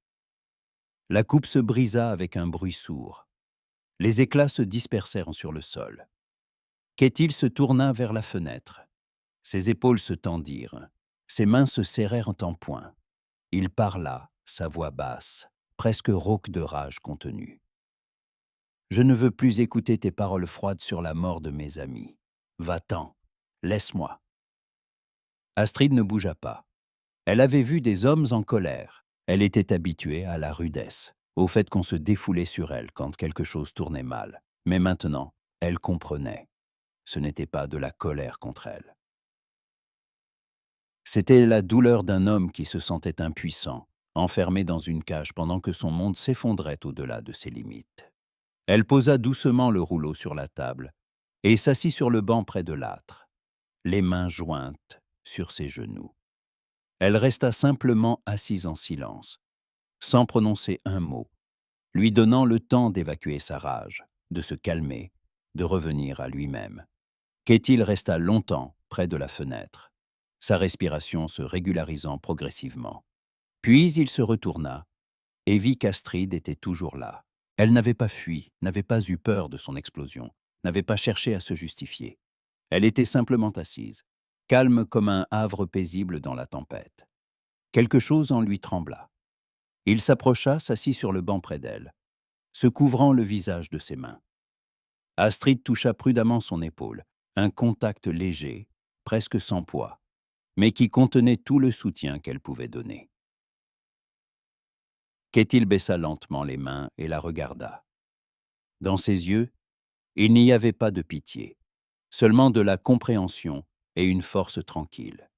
La coupe se brisa avec un bruit sourd. Les éclats se dispersèrent sur le sol. Kétil se tourna vers la fenêtre. Ses épaules se tendirent, ses mains se serrèrent en poing. Il parla, sa voix basse, presque rauque de rage contenue. Je ne veux plus écouter tes paroles froides sur la mort de mes amis. Va-t'en, laisse-moi. Astrid ne bougea pas. Elle avait vu des hommes en colère. Elle était habituée à la rudesse, au fait qu'on se défoulait sur elle quand quelque chose tournait mal. Mais maintenant, elle comprenait. Ce n'était pas de la colère contre elle. C'était la douleur d'un homme qui se sentait impuissant, enfermé dans une cage pendant que son monde s'effondrait au-delà de ses limites. Elle posa doucement le rouleau sur la table et s'assit sur le banc près de l'âtre, les mains jointes sur ses genoux. Elle resta simplement assise en silence, sans prononcer un mot, lui donnant le temps d'évacuer sa rage, de se calmer, de revenir à lui-même. Kétil resta longtemps près de la fenêtre, sa respiration se régularisant progressivement. Puis il se retourna et vit qu'Astrid était toujours là. Elle n'avait pas fui, n'avait pas eu peur de son explosion, n'avait pas cherché à se justifier. Elle était simplement assise, calme comme un havre paisible dans la tempête. Quelque chose en lui trembla. Il s'approcha, s'assit sur le banc près d'elle, se couvrant le visage de ses mains. Astrid toucha prudemment son épaule, un contact léger, presque sans poids, mais qui contenait tout le soutien qu'elle pouvait donner. Kétil baissa lentement les mains et la regarda. Dans ses yeux, il n'y avait pas de pitié, seulement de la compréhension et une force tranquille.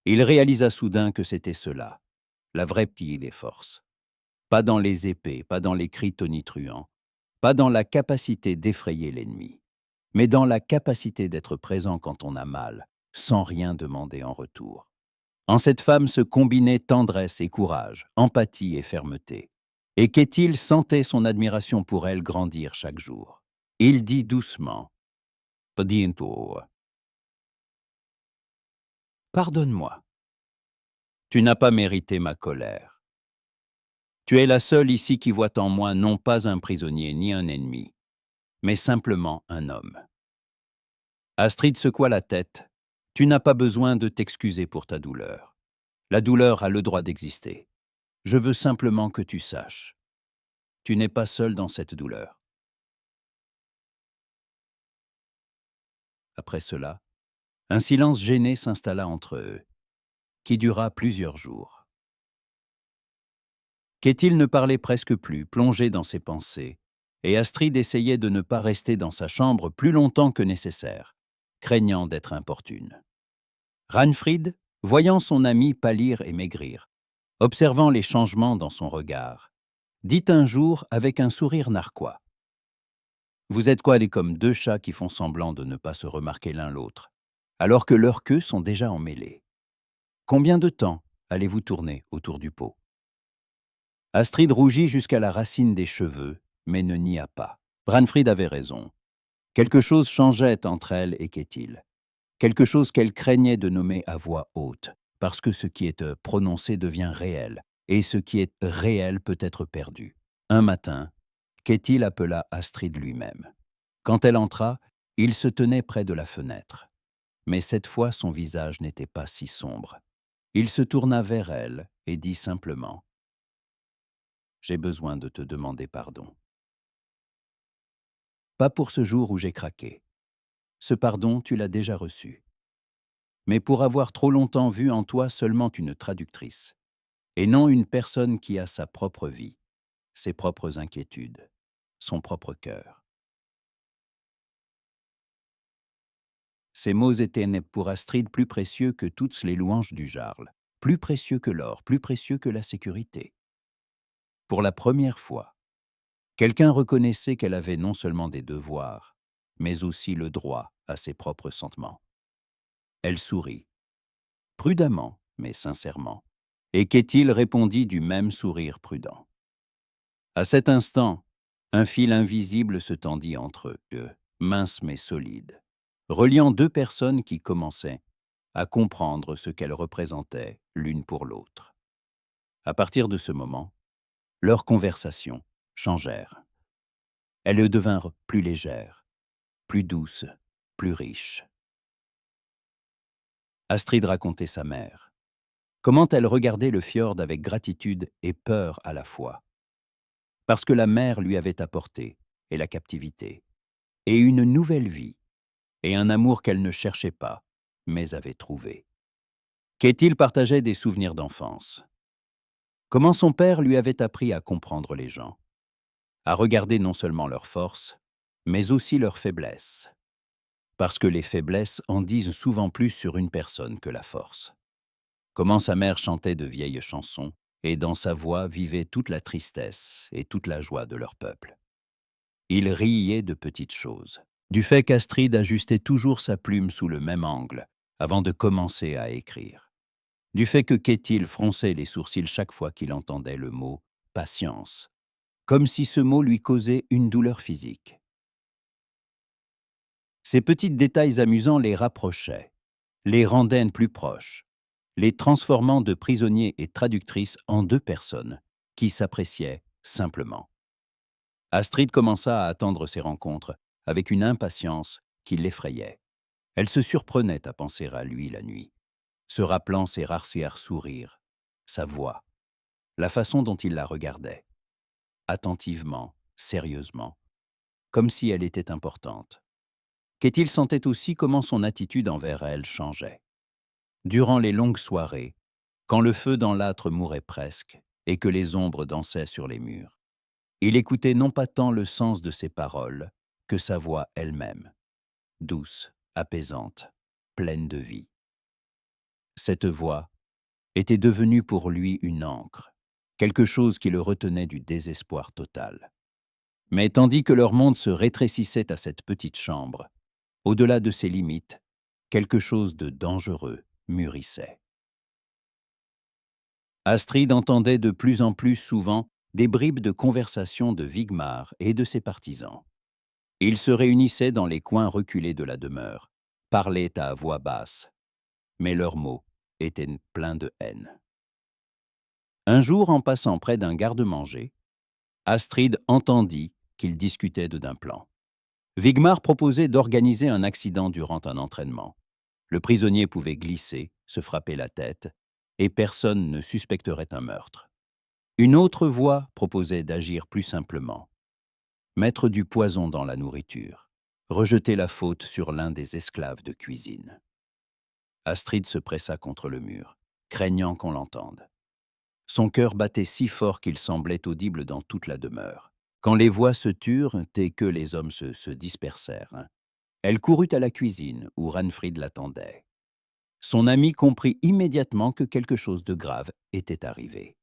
Il réalisa soudain que c'était cela, la vraie pile des forces. Pas dans les épées, pas dans les cris tonitruants, pas dans la capacité d'effrayer l'ennemi, mais dans la capacité d'être présent quand on a mal, sans rien demander en retour. En cette femme se combinaient tendresse et courage, empathie et fermeté. Et Kétil sentait son admiration pour elle grandir chaque jour. Il dit doucement, « Pardonne-moi. Pardonne-moi. Tu n'as pas mérité ma colère. Tu es la seule ici qui voit en moi non pas un prisonnier ni un ennemi, mais simplement un homme. » Astrid secoua la tête. « Tu n'as pas besoin de t'excuser pour ta douleur. La douleur a le droit d'exister. Je veux simplement que tu saches. Tu n'es pas seul dans cette douleur. » Après cela, un silence gêné s'installa entre eux, qui dura plusieurs jours. Kétil ne parlait presque plus, plongé dans ses pensées, et Astrid essayait de ne pas rester dans sa chambre plus longtemps que nécessaire, craignant d'être importune. Ranfrid, voyant son ami pâlir et maigrir, observant les changements dans son regard, dit un jour avec un sourire narquois, « Vous êtes quoi comme deux chats qui font semblant de ne pas se remarquer l'un l'autre, alors que leurs queues sont déjà emmêlées. Combien de temps allez-vous tourner autour du pot ?» Astrid rougit jusqu'à la racine des cheveux, mais ne nia pas. Ranfrid avait raison. Quelque chose changeait entre elle et Kétil. Quelque chose qu'elle craignait de nommer à voix haute, parce que ce qui est prononcé devient réel, et ce qui est réel peut être perdu. Un matin, Kétil appela Astrid lui-même. Quand elle entra, il se tenait près de la fenêtre. Mais cette fois, son visage n'était pas si sombre. Il se tourna vers elle et dit simplement, « J'ai besoin de te demander pardon. Pas pour ce jour où j'ai craqué. Ce pardon, tu l'as déjà reçu. Mais pour avoir trop longtemps vu en toi seulement une traductrice, et non une personne qui a sa propre vie, ses propres inquiétudes, son propre cœur. » Ces mots étaient pour Astrid plus précieux que toutes les louanges du Jarl, plus précieux que l'or, plus précieux que la sécurité. Pour la première fois, quelqu'un reconnaissait qu'elle avait non seulement des devoirs, mais aussi le droit à ses propres sentiments. Elle sourit, prudemment, mais sincèrement, et Kétil répondit du même sourire prudent. À cet instant, un fil invisible se tendit entre eux, mince mais solide, reliant deux personnes qui commençaient à comprendre ce qu'elles représentaient l'une pour l'autre. À partir de ce moment, leurs conversations changèrent. Elles devinrent plus légères, plus douces, plus riches. Astrid racontait sa mère. Comment elle regardait le fjord avec gratitude et peur à la fois. Parce que la mer lui avait apporté, et la captivité, et une nouvelle vie, et un amour qu'elle ne cherchait pas, mais avait trouvé. Kétil partageait des souvenirs d'enfance. Comment son père lui avait appris à comprendre les gens, à regarder non seulement leurs forces, mais aussi leurs faiblesses. Parce que les faiblesses en disent souvent plus sur une personne que la force. Comment sa mère chantait de vieilles chansons, et dans sa voix vivait toute la tristesse et toute la joie de leur peuple. Il riait de petites choses, du fait qu'Astrid ajustait toujours sa plume sous le même angle avant de commencer à écrire, du fait que Kétil fronçait les sourcils chaque fois qu'il entendait le mot « patience », comme si ce mot lui causait une douleur physique. Ces petits détails amusants les rapprochaient, les rendaient plus proches, les transformant de prisonniers et traductrices en deux personnes qui s'appréciaient simplement. Astrid commença à attendre ces rencontres avec une impatience qui l'effrayait. Elle se surprenait à penser à lui la nuit, se rappelant ses rares sourires, sa voix, la façon dont il la regardait, attentivement, sérieusement, comme si elle était importante. Kétil sentait aussi comment son attitude envers elle changeait. Durant les longues soirées, quand le feu dans l'âtre mourait presque et que les ombres dansaient sur les murs, il écoutait non pas tant le sens de ses paroles que sa voix elle-même, douce, apaisante, pleine de vie. Cette voix était devenue pour lui une ancre, quelque chose qui le retenait du désespoir total. Mais tandis que leur monde se rétrécissait à cette petite chambre, au-delà de ses limites, quelque chose de dangereux mûrissait. Astrid entendait de plus en plus souvent des bribes de conversation de Wigmar et de ses partisans. Ils se réunissaient dans les coins reculés de la demeure, parlaient à voix basse, mais leurs mots étaient pleins de haine. Un jour, en passant près d'un garde-manger, Astrid entendit qu'ils discutaient d'un plan. Wigmar proposait d'organiser un accident durant un entraînement. Le prisonnier pouvait glisser, se frapper la tête, et personne ne suspecterait un meurtre. Une autre voix proposait d'agir plus simplement. Mettre du poison dans la nourriture, rejeter la faute sur l'un des esclaves de cuisine. Astrid se pressa contre le mur, craignant qu'on l'entende. Son cœur battait si fort qu'il semblait audible dans toute la demeure. Quand les voix se turent et que les hommes se dispersèrent, elle courut à la cuisine où Ranfrid l'attendait. Son ami comprit immédiatement que quelque chose de grave était arrivé.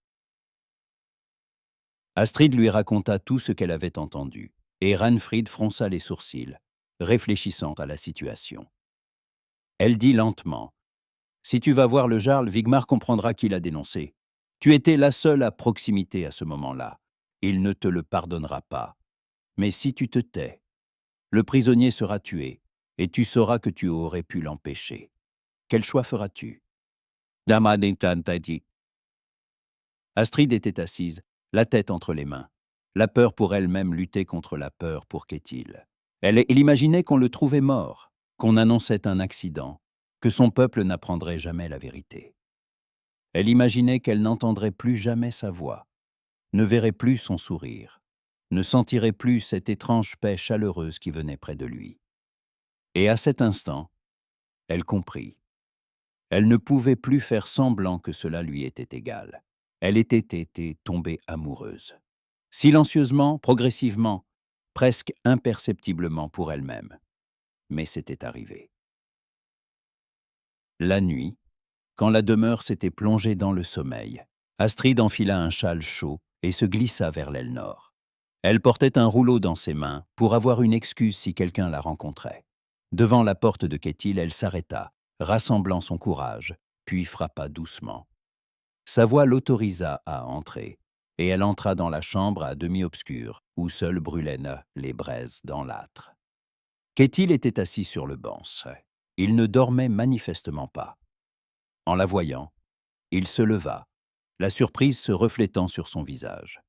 Astrid lui raconta tout ce qu'elle avait entendu, et Ranfrid fronça les sourcils, réfléchissant à la situation. Elle dit lentement : « Si tu vas voir le jarl, Wigmar comprendra qui l'a dénoncé. Tu étais la seule à proximité à ce moment-là. Il ne te le pardonnera pas. Mais si tu te tais, le prisonnier sera tué, et tu sauras que tu aurais pu l'empêcher. Quel choix feras-tu » Astrid était assise, la tête entre les mains. La peur pour elle-même luttait contre la peur pour Kétil. Elle imaginait qu'on le trouvait mort, qu'on annonçait un accident, que son peuple n'apprendrait jamais la vérité. Elle imaginait qu'elle n'entendrait plus jamais sa voix, ne verrait plus son sourire, ne sentirait plus cette étrange paix chaleureuse qui venait près de lui. Et à cet instant, elle comprit. Elle ne pouvait plus faire semblant que cela lui était égal. Elle était tombée amoureuse. Silencieusement, progressivement, presque imperceptiblement pour elle-même. Mais c'était arrivé. La nuit, quand la demeure s'était plongée dans le sommeil, Astrid enfila un châle chaud et se glissa vers l'aile nord. Elle portait un rouleau dans ses mains pour avoir une excuse si quelqu'un la rencontrait. Devant la porte de Kétil, elle s'arrêta, rassemblant son courage, puis frappa doucement. Sa voix l'autorisa à entrer, et elle entra dans la chambre à demi obscure, où seules brûlaient les braises dans l'âtre. Kétil était assis sur le banc. Il ne dormait manifestement pas. En la voyant, il se leva, la surprise se reflétant sur son visage.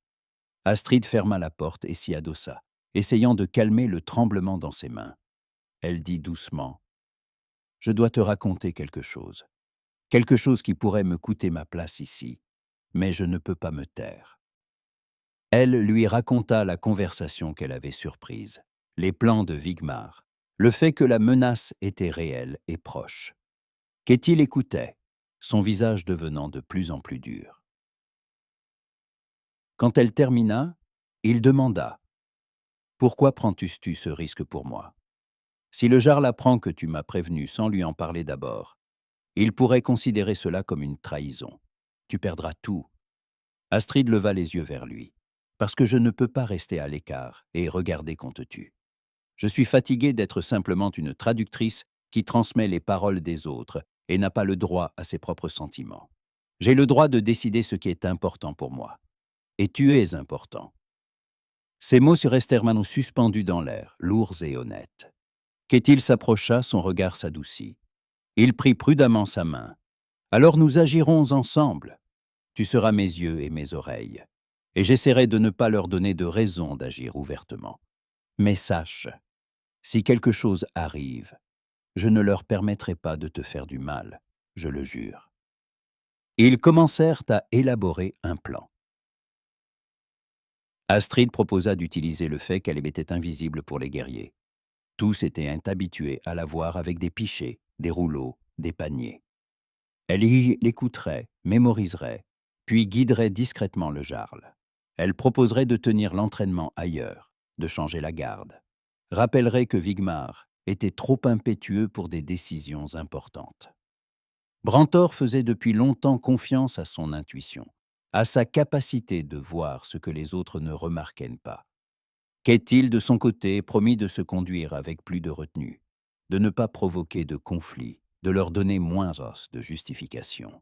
Astrid ferma la porte et s'y adossa, essayant de calmer le tremblement dans ses mains. Elle dit doucement : « Je dois te raconter quelque chose qui pourrait me coûter ma place ici, mais je ne peux pas me taire. » Elle lui raconta la conversation qu'elle avait surprise, les plans de Wigmar, le fait que la menace était réelle et proche. Ketil écoutait, son visage devenant de plus en plus dur. Quand elle termina, il demanda « Pourquoi prends-tu ce risque pour moi? Si le jarl apprend que tu m'as prévenu sans lui en parler d'abord, il pourrait considérer cela comme une trahison. Tu perdras tout. » Astrid leva les yeux vers lui. « Parce que je ne peux pas rester à l'écart et regarder qu'on te tue. Je suis fatiguée d'être simplement une traductrice qui transmet les paroles des autres et n'a pas le droit à ses propres sentiments. J'ai le droit de décider ce qui est important pour moi. Et tu es important. » Ces mots se restèrent maintenant suspendus dans l'air, lourds et honnêtes. Ketil s'approcha, son regard s'adoucit. Il prit prudemment sa main. « Alors nous agirons ensemble. Tu seras mes yeux et mes oreilles. Et j'essaierai de ne pas leur donner de raison d'agir ouvertement. Mais sache, si quelque chose arrive, je ne leur permettrai pas de te faire du mal, je le jure. » Ils commencèrent à élaborer un plan. Astrid proposa d'utiliser le fait qu'elle était invisible pour les guerriers. Tous étaient habitués à la voir avec des pichets, des rouleaux, des paniers. Elle y l'écouterait, mémoriserait, puis guiderait discrètement le jarl. Elle proposerait de tenir l'entraînement ailleurs, de changer la garde. Rappellerait que Wigmar était trop impétueux pour des décisions importantes. Brantor faisait depuis longtemps confiance à son intuition, à sa capacité de voir ce que les autres ne remarquaient pas. Ketil, de son côté, promit de se conduire avec plus de retenue, de ne pas provoquer de conflits, de leur donner moins de justification.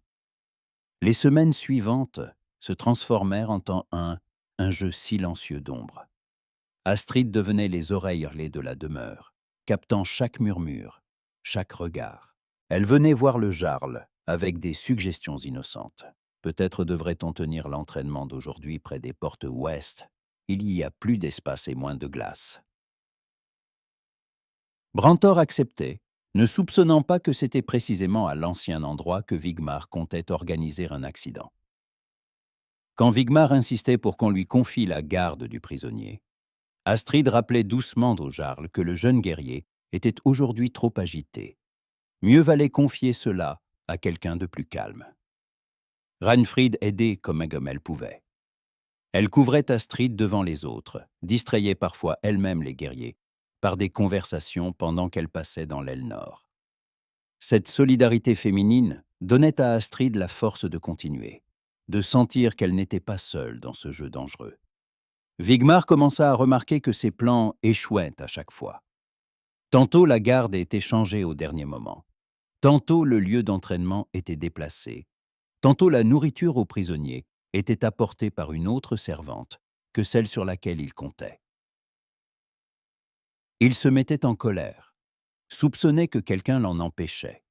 Les semaines suivantes se transformèrent en un jeu silencieux d'ombre. Astrid devenait les oreilles hurlées de la demeure, captant chaque murmure, chaque regard. Elle venait voir le jarl avec des suggestions innocentes. Peut-être devrait-on tenir l'entraînement d'aujourd'hui près des portes ouest. Il y a plus d'espace et moins de glace. Brantor acceptait, ne soupçonnant pas que c'était précisément à l'ancien endroit que Wigmar comptait organiser un accident. Quand Wigmar insistait pour qu'on lui confie la garde du prisonnier, Astrid rappelait doucement au jarl que le jeune guerrier était aujourd'hui trop agité. Mieux valait confier cela à quelqu'un de plus calme. Reinfrid aidait comme elle pouvait. Elle couvrait Astrid devant les autres, distrayait parfois elle-même les guerriers, par des conversations pendant qu'elle passait dans l'aile nord. Cette solidarité féminine donnait à Astrid la force de continuer, de sentir qu'elle n'était pas seule dans ce jeu dangereux. Wigmar commença à remarquer que ses plans échouaient à chaque fois. Tantôt la garde était changée au dernier moment, tantôt le lieu d'entraînement était déplacé, tantôt la nourriture aux prisonniers était apportée par une autre servante que celle sur laquelle il comptait. Il se mettait en colère, soupçonnait que quelqu'un l'en empêchait,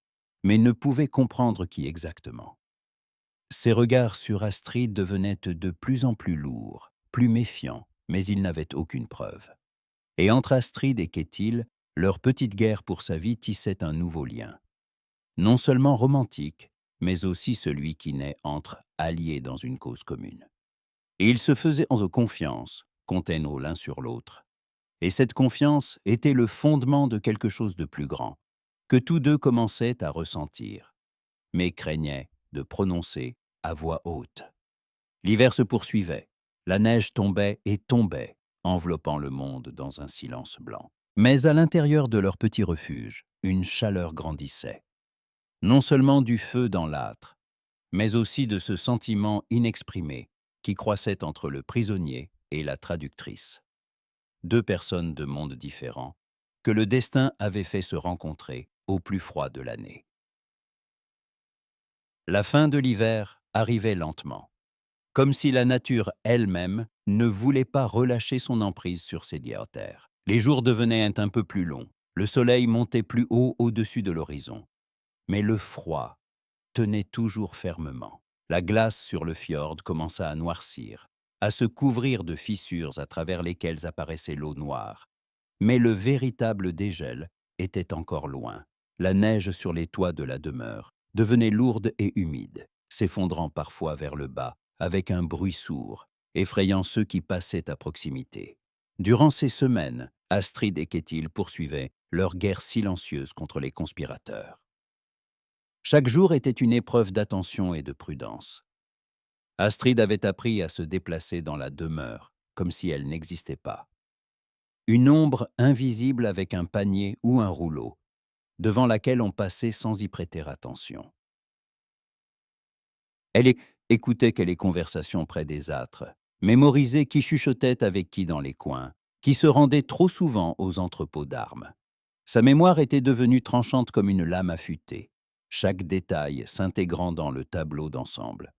mais ne pouvait comprendre qui exactement. Ses regards sur Astrid devenaient de plus en plus lourds, plus méfiants, mais il n'avait aucune preuve. Et entre Astrid et Ketil, leur petite guerre pour sa vie tissait un nouveau lien. Non seulement romantique, mais aussi celui qui naît entre alliés dans une cause commune. Et ils se faisaient en confiance, comptaient l'un sur l'autre. Et cette confiance était le fondement de quelque chose de plus grand, que tous deux commençaient à ressentir, mais craignaient de prononcer à voix haute. L'hiver se poursuivait, la neige tombait et tombait, enveloppant le monde dans un silence blanc. Mais à l'intérieur de leur petit refuge, une chaleur grandissait. Non seulement du feu dans l'âtre, mais aussi de ce sentiment inexprimé qui croissait entre le prisonnier et la traductrice. Deux personnes de mondes différents, que le destin avait fait se rencontrer au plus froid de l'année. La fin de l'hiver arrivait lentement, comme si la nature elle-même ne voulait pas relâcher son emprise sur ces terres. Les jours devenaient un peu plus longs, le soleil montait plus haut au-dessus de l'horizon. Mais le froid tenait toujours fermement. La glace sur le fjord commença à noircir, à se couvrir de fissures à travers lesquelles apparaissait l'eau noire. Mais le véritable dégel était encore loin. La neige sur les toits de la demeure devenait lourde et humide, s'effondrant parfois vers le bas avec un bruit sourd effrayant ceux qui passaient à proximité. Durant ces semaines, Astrid et Ketil poursuivaient leur guerre silencieuse contre les conspirateurs. Chaque jour était une épreuve d'attention et de prudence. Astrid avait appris à se déplacer dans la demeure, comme si elle n'existait pas. Une ombre invisible avec un panier ou un rouleau, devant laquelle on passait sans y prêter attention. Écoutait les conversations près des âtres, mémorisait qui chuchotait avec qui dans les coins, qui se rendait trop souvent aux entrepôts d'armes. Sa mémoire était devenue tranchante comme une lame affûtée, chaque détail s'intégrant dans le tableau d'ensemble.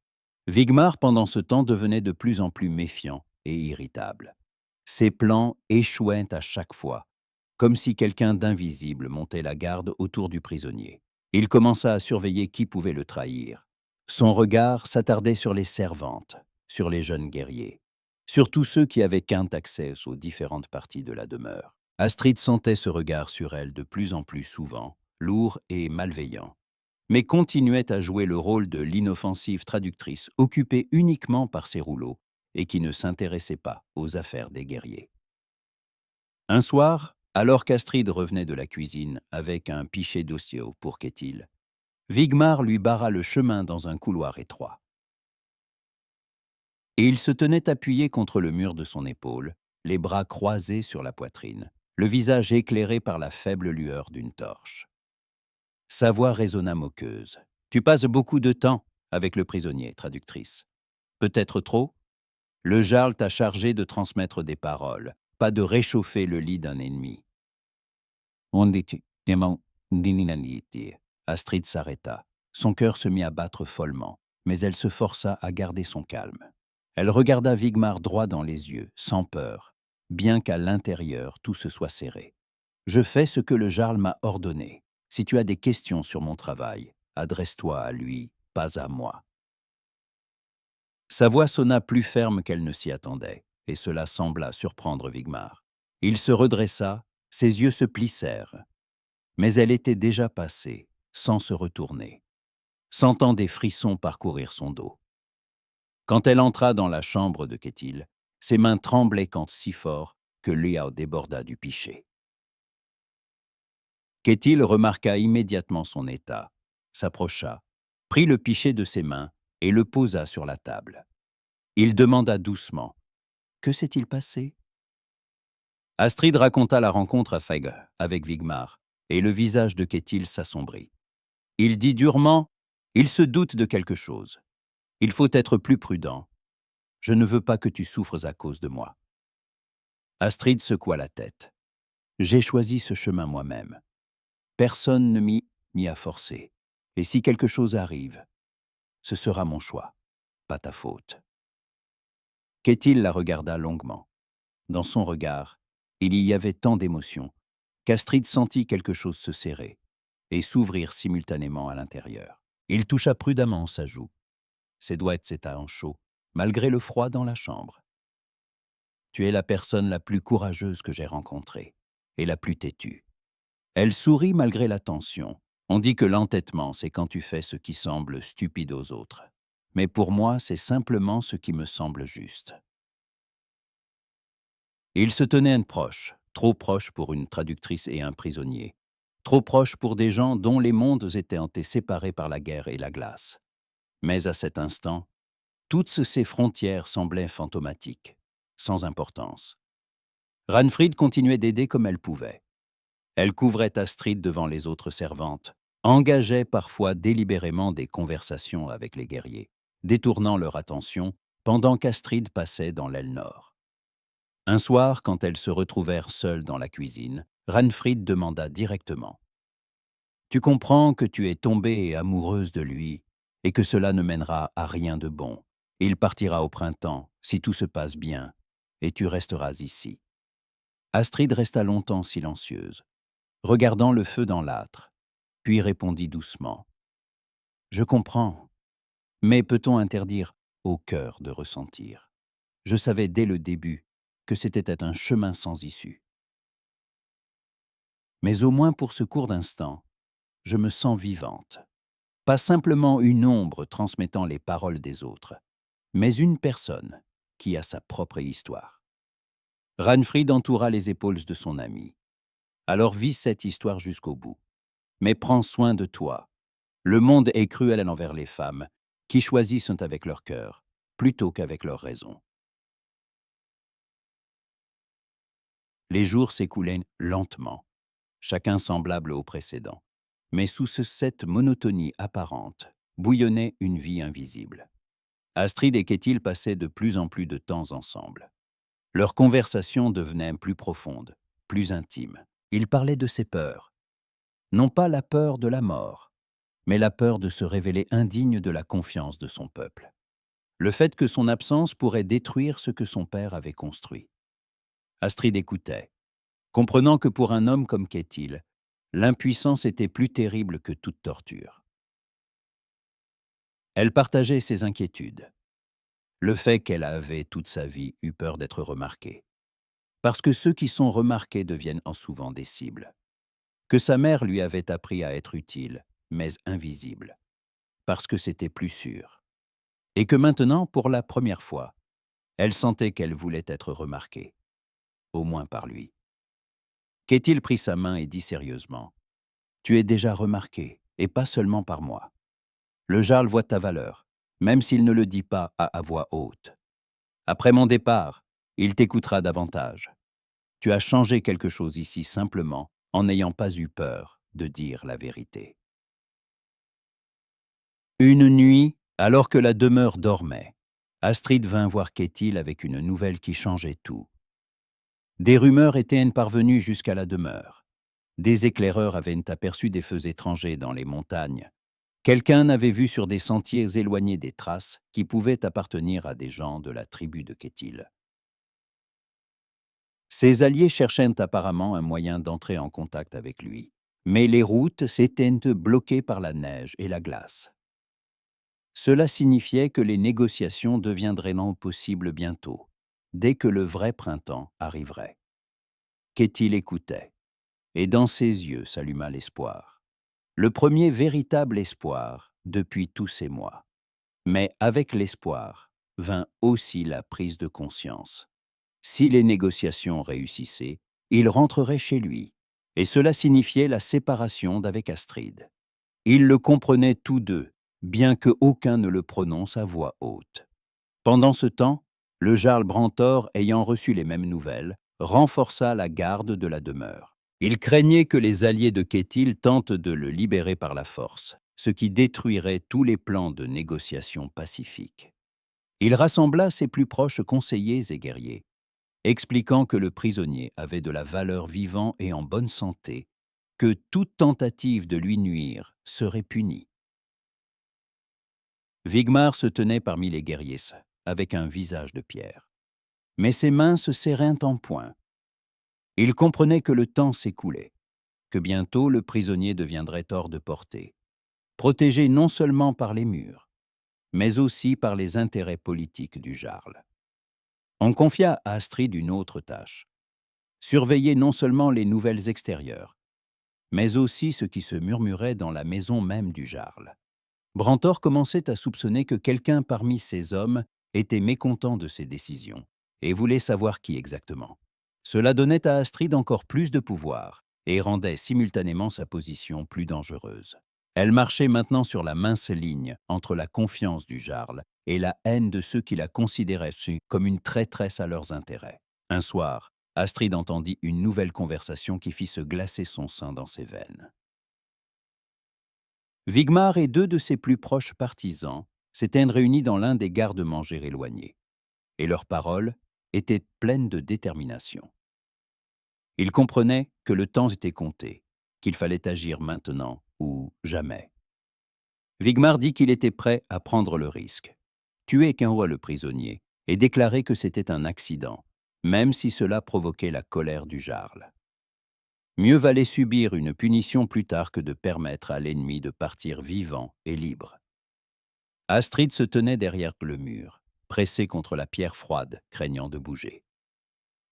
Wigmar, pendant ce temps, devenait de plus en plus méfiant et irritable. Ses plans échouaient à chaque fois, comme si quelqu'un d'invisible montait la garde autour du prisonnier. Il commença à surveiller qui pouvait le trahir. Son regard s'attardait sur les servantes, sur les jeunes guerriers, sur tous ceux qui avaient qu'un accès aux différentes parties de la demeure. Astrid sentait ce regard sur elle de plus en plus souvent, lourd et malveillant, mais continuait à jouer le rôle de l'inoffensive traductrice occupée uniquement par ses rouleaux et qui ne s'intéressait pas aux affaires des guerriers. Un soir, alors qu'Astrid revenait de la cuisine avec un pichet d'osseo pour Ketil, Wigmar lui barra le chemin dans un couloir étroit. Et il se tenait appuyé contre le mur de son épaule, les bras croisés sur la poitrine, le visage éclairé par la faible lueur d'une torche. Sa voix résonna moqueuse. « Tu passes beaucoup de temps avec le prisonnier, traductrice. Peut-être trop? Le jarl t'a chargé de transmettre des paroles, pas de réchauffer le lit d'un ennemi. » Astrid s'arrêta. Son cœur se mit à battre follement, mais elle se força à garder son calme. Elle regarda Wigmar droit dans les yeux, sans peur, bien qu'à l'intérieur tout se soit serré. « Je fais ce que le jarl m'a ordonné. Si tu as des questions sur mon travail, adresse-toi à lui, pas à moi. » Sa voix sonna plus ferme qu'elle ne s'y attendait, et cela sembla surprendre Wigmar. Il se redressa, ses yeux se plissèrent. Mais elle était déjà passée, sans se retourner, sentant des frissons parcourir son dos. Quand elle entra dans la chambre de Ketil, ses mains tremblaient si fort que Léa déborda du pichet. Ketil remarqua immédiatement son état, s'approcha, prit le pichet de ses mains et le posa sur la table. Il demanda doucement « Que s'est-il passé ?» Astrid raconta la rencontre à Fègre avec Wigmar, et le visage de Ketil s'assombrit. Il dit durement « Il se doute de quelque chose. Il faut être plus prudent. Je ne veux pas que tu souffres à cause de moi. » Astrid secoua la tête. « J'ai choisi ce chemin moi-même. Personne ne m'y a forcé. Et si quelque chose arrive, ce sera mon choix, pas ta faute. » Ketil la regarda longuement. Dans son regard, il y avait tant d'émotions qu'Astrid sentit quelque chose se serrer et s'ouvrir simultanément à l'intérieur. Il toucha prudemment sa joue. Ses doigts étaient en chaud, malgré le froid dans la chambre. « Tu es la personne la plus courageuse que j'ai rencontrée, et la plus têtue. » Elle sourit malgré la tension. On dit que l'entêtement, c'est quand tu fais ce qui semble stupide aux autres. Mais pour moi, c'est simplement ce qui me semble juste. Ils se tenaient proches, trop proches pour une traductrice et un prisonnier, trop proches pour des gens dont les mondes étaient séparés par la guerre et la glace. Mais à cet instant, toutes ces frontières semblaient fantomatiques, sans importance. Ranfrid continuait d'aider comme elle pouvait. Elle couvrait Astrid devant les autres servantes, engageait parfois délibérément des conversations avec les guerriers, détournant leur attention pendant qu'Astrid passait dans l'aile nord. Un soir, quand elles se retrouvèrent seules dans la cuisine, Ranfrid demanda directement « Tu comprends que tu es tombée amoureuse de lui et que cela ne mènera à rien de bon. Il partira au printemps, si tout se passe bien, et tu resteras ici. » Astrid resta longtemps silencieuse, regardant le feu dans l'âtre, puis répondit doucement « Je comprends, mais peut-on interdire au cœur de ressentir? Je savais dès le début que c'était un chemin sans issue. Mais au moins pour ce court instant, je me sens vivante. Pas simplement une ombre transmettant les paroles des autres, mais une personne qui a sa propre histoire. Ranfrid entoura les épaules de son ami. Alors vis cette histoire jusqu'au bout. Mais prends soin de toi. Le monde est cruel envers les femmes, qui choisissent avec leur cœur, plutôt qu'avec leur raison. Les jours s'écoulaient lentement, chacun semblable au précédent. Mais sous cette monotonie apparente, bouillonnait une vie invisible. Astrid et Kétil passaient de plus en plus de temps ensemble. Leur conversation devenait plus profonde, plus intime. Ils parlaient de ses peurs. Non pas la peur de la mort, mais la peur de se révéler indigne de la confiance de son peuple. Le fait que son absence pourrait détruire ce que son père avait construit. Astrid écoutait, comprenant que pour un homme comme Kétil, l'impuissance était plus terrible que toute torture. Elle partageait ses inquiétudes. Le fait qu'elle avait toute sa vie eu peur d'être remarquée. Parce que ceux qui sont remarqués deviennent en souvent des cibles. Que sa mère lui avait appris à être utile, mais invisible. Parce que c'était plus sûr. Et que maintenant, pour la première fois, elle sentait qu'elle voulait être remarquée. Au moins par lui. Kétil prit sa main et dit sérieusement : « Tu es déjà remarqué, et pas seulement par moi. Le Jarl voit ta valeur, même s'il ne le dit pas à voix haute. Après mon départ, il t'écoutera davantage. Tu as changé quelque chose ici simplement en n'ayant pas eu peur de dire la vérité. » Une nuit, alors que la demeure dormait, Astrid vint voir Kétil avec une nouvelle qui changeait tout. Des rumeurs étaient parvenues jusqu'à la demeure. Des éclaireurs avaient aperçu des feux étrangers dans les montagnes. Quelqu'un avait vu sur des sentiers éloignés des traces qui pouvaient appartenir à des gens de la tribu de Kétil. Ses alliés cherchaient apparemment un moyen d'entrer en contact avec lui, mais les routes s'étaient bloquées par la neige et la glace. Cela signifiait que les négociations deviendraient non possibles bientôt, dès que le vrai printemps arriverait. Kétil écoutait, et dans ses yeux s'alluma l'espoir. Le premier véritable espoir depuis tous ces mois. Mais avec l'espoir vint aussi la prise de conscience. Si les négociations réussissaient, il rentrerait chez lui, et cela signifiait la séparation d'avec Astrid. Ils le comprenaient tous deux, bien que aucun ne le prononce à voix haute. Pendant ce temps, le Jarl Brantor, ayant reçu les mêmes nouvelles, renforça la garde de la demeure. Il craignait que les alliés de Kétil tentent de le libérer par la force, ce qui détruirait tous les plans de négociation pacifique. Il rassembla ses plus proches conseillers et guerriers, expliquant que le prisonnier avait de la valeur vivant et en bonne santé, que toute tentative de lui nuire serait punie. Vigmar se tenait parmi les guerriers, avec un visage de pierre. Mais ses mains se serraient en poing. Il comprenait que le temps s'écoulait, que bientôt le prisonnier deviendrait hors de portée, protégé non seulement par les murs, mais aussi par les intérêts politiques du Jarl. On confia à Astrid une autre tâche, surveiller non seulement les nouvelles extérieures, mais aussi ce qui se murmurait dans la maison même du Jarl. Brantor commençait à soupçonner que quelqu'un parmi ses hommes était mécontent de ses décisions et voulait savoir qui exactement. Cela donnait à Astrid encore plus de pouvoir et rendait simultanément sa position plus dangereuse. Elle marchait maintenant sur la mince ligne entre la confiance du Jarl et la haine de ceux qui la considéraient comme une traîtresse à leurs intérêts. Un soir, Astrid entendit une nouvelle conversation qui fit se glacer son sang dans ses veines. Vigmar et deux de ses plus proches partisans s'étaient réunis dans l'un des garde-manger éloignés, et leurs paroles étaient pleines de détermination. Ils comprenaient que le temps était compté, qu'il fallait agir maintenant ou jamais. Vigmar dit qu'il était prêt à prendre le risque, tuer Kenwa le prisonnier et déclarer que c'était un accident, même si cela provoquait la colère du Jarl. Mieux valait subir une punition plus tard que de permettre à l'ennemi de partir vivant et libre. Astrid se tenait derrière le mur, pressée contre la pierre froide, craignant de bouger.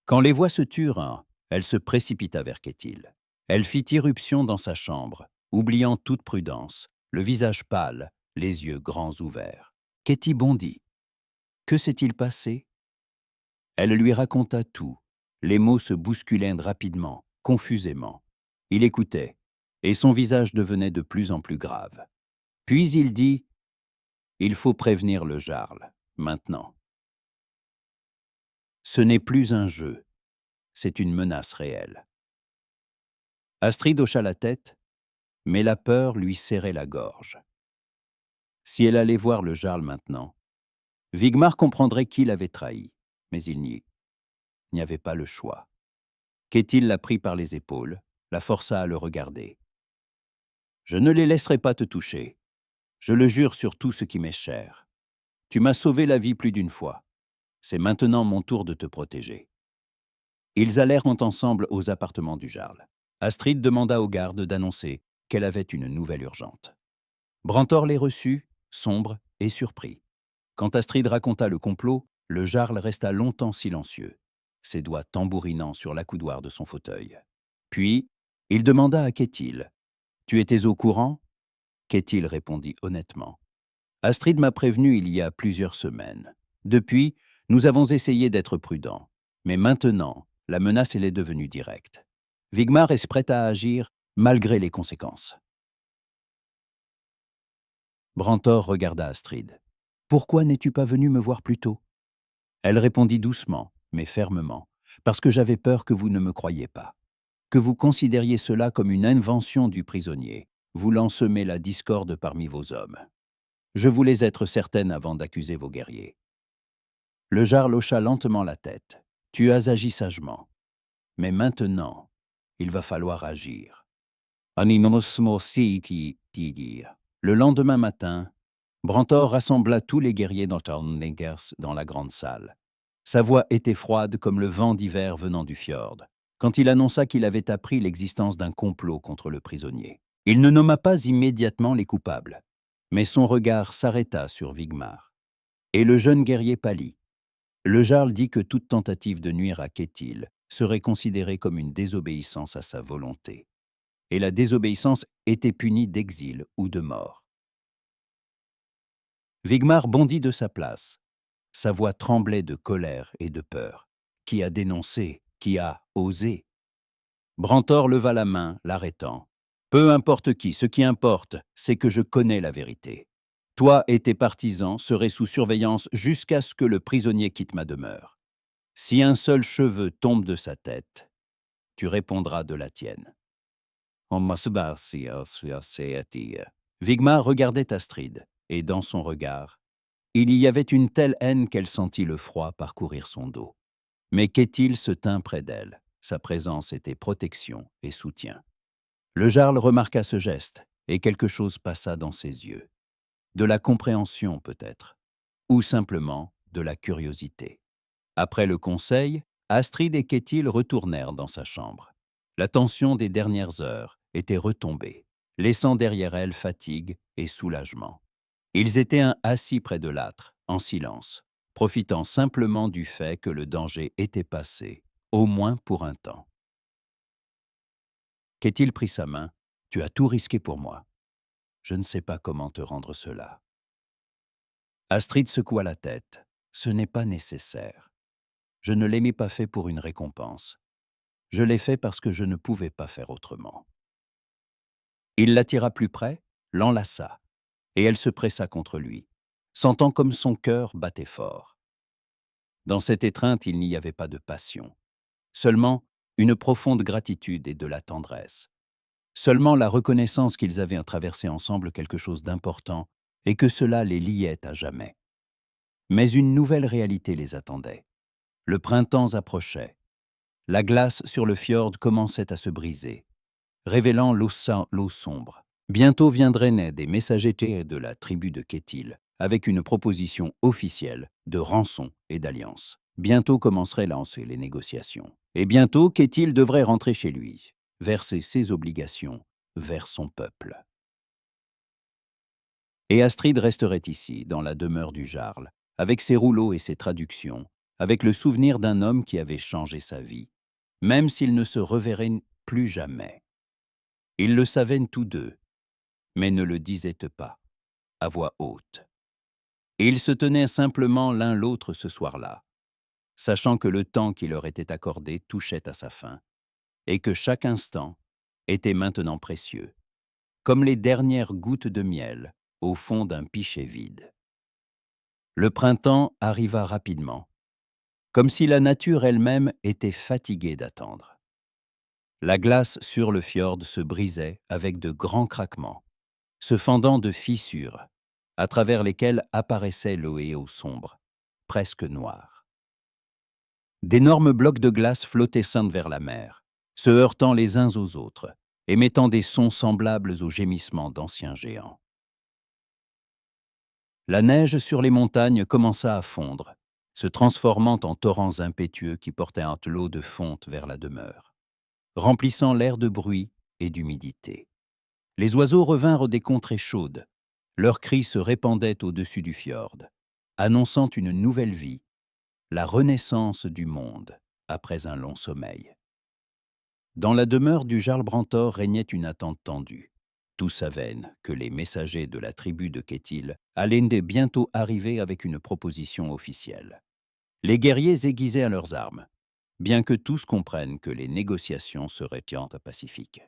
Quand les voix se turent, elle se précipita vers Kétil. Elle fit irruption dans sa chambre, oubliant toute prudence, le visage pâle, les yeux grands ouverts. Kétil bondit. Que s'est-il passé ? Elle lui raconta tout. Les mots se bousculaient rapidement, confusément. Il écoutait, et son visage devenait de plus en plus grave. Puis il dit « Il faut prévenir le Jarl, maintenant. Ce n'est plus un jeu, c'est une menace réelle. » Astrid hocha la tête, mais la peur lui serrait la gorge. Si elle allait voir le Jarl maintenant, Vigmar comprendrait qui l'avait trahi, mais il n'y avait pas le choix. Ketil la prit par les épaules, la força à le regarder. « Je ne les laisserai pas te toucher. Je le jure sur tout ce qui m'est cher. Tu m'as sauvé la vie plus d'une fois. C'est maintenant mon tour de te protéger. » Ils allèrent ensemble aux appartements du Jarl. Astrid demanda aux gardes d'annoncer qu'elle avait une nouvelle urgente. Brantor les reçut, sombre et surpris. Quand Astrid raconta le complot, le Jarl resta longtemps silencieux, ses doigts tambourinant sur l'accoudoir de son fauteuil. Puis, il demanda à Ketil « Tu étais au courant ?» Ketil répondit honnêtement. « Astrid m'a prévenu il y a plusieurs semaines. Depuis, nous avons essayé d'être prudents. Mais maintenant, la menace elle est devenue directe. Vigmar est prêt à agir malgré les conséquences. » Brantor regarda Astrid. « Pourquoi n'es-tu pas venue me voir plus tôt ?» Elle répondit doucement, mais fermement, « Parce que j'avais peur que vous ne me croyiez pas, que vous considériez cela comme une invention du prisonnier, voulant semer la discorde parmi vos hommes. Je voulais être certaine avant d'accuser vos guerriers. » Le Jarl hocha lentement la tête. « Tu as agi sagement. Mais maintenant, il va falloir agir. » Le lendemain matin, Brantor rassembla tous les guerriers d'Orthanlengers dans la grande salle. Sa voix était froide comme le vent d'hiver venant du fjord, quand il annonça qu'il avait appris l'existence d'un complot contre le prisonnier. Il ne nomma pas immédiatement les coupables, mais son regard s'arrêta sur Vigmar. Et le jeune guerrier pâlit. Le Jarl dit que toute tentative de nuire à Ketil serait considérée comme une désobéissance à sa volonté. Et la désobéissance était punie d'exil ou de mort. Vigmar bondit de sa place. Sa voix tremblait de colère et de peur. Qui a dénoncé? Qui a osé? Brantor leva la main, l'arrêtant. « Peu importe qui, ce qui importe, c'est que je connais la vérité. Toi et tes partisans seraient sous surveillance jusqu'à ce que le prisonnier quitte ma demeure. Si un seul cheveu tombe de sa tête, tu répondras de la tienne. » Vigmar regardait Astrid, et dans son regard, il y avait une telle haine qu'elle sentit le froid parcourir son dos. Mais Ketil se tint près d'elle. Sa présence était protection et soutien. Le Jarl remarqua ce geste, et quelque chose passa dans ses yeux. De la compréhension peut-être, ou simplement de la curiosité. Après le conseil, Astrid et Ketil retournèrent dans sa chambre. La tension des dernières heures était retombée, laissant derrière elle fatigue et soulagement. Ils étaient assis près de l'âtre, en silence, profitant simplement du fait que le danger était passé, au moins pour un temps. Ketil prit sa main. « Tu as tout risqué pour moi. Je ne sais pas comment te rendre cela. » Astrid secoua la tête. « Ce n'est pas nécessaire. Je ne l'ai pas fait pour une récompense. Je l'ai fait parce que je ne pouvais pas faire autrement. » Il l'attira plus près, l'enlaça, et elle se pressa contre lui, sentant comme son cœur battait fort. Dans cette étreinte, il n'y avait pas de passion, seulement une profonde gratitude et de la tendresse. Seulement la reconnaissance qu'ils avaient traversé ensemble quelque chose d'important et que cela les liait à jamais. Mais une nouvelle réalité les attendait. Le printemps approchait. La glace sur le fjord commençait à se briser, révélant l'eau sombre. Bientôt viendraient naître des messagers de la tribu de Ketil, avec une proposition officielle de rançon et d'alliance. Bientôt commenceraient les négociations. Et bientôt, Ketil devrait rentrer chez lui, verser ses obligations vers son peuple. Et Astrid resterait ici, dans la demeure du Jarl, avec ses rouleaux et ses traductions, avec le souvenir d'un homme qui avait changé sa vie, même s'ils ne se reverraient plus jamais. Ils le savaient tous deux, mais ne le disaient pas, à voix haute. Et ils se tenaient simplement l'un l'autre ce soir-là, sachant que le temps qui leur était accordé touchait à sa fin, et que chaque instant était maintenant précieux, comme les dernières gouttes de miel au fond d'un pichet vide. Le printemps arriva rapidement, comme si la nature elle-même était fatiguée d'attendre. La glace sur le fjord se brisait avec de grands craquements, se fendant de fissures, à travers lesquelles apparaissait l'océan sombre, presque noir. D'énormes blocs de glace flottaient ceintes vers la mer, se heurtant les uns aux autres, émettant des sons semblables aux gémissements d'anciens géants. La neige sur les montagnes commença à fondre, se transformant en torrents impétueux qui portaient l'eau de fonte vers la demeure, remplissant l'air de bruit et d'humidité. Les oiseaux revinrent des contrées chaudes. Leurs cris se répandaient au-dessus du fjord, annonçant une nouvelle vie, la renaissance du monde après un long sommeil. Dans la demeure du Jarl Brantor régnait une attente tendue. Tous savaient que les messagers de la tribu de Kétil allaient bientôt arriver avec une proposition officielle. Les guerriers aiguisaient à leurs armes, bien que tous comprennent que les négociations seraient pacifiques.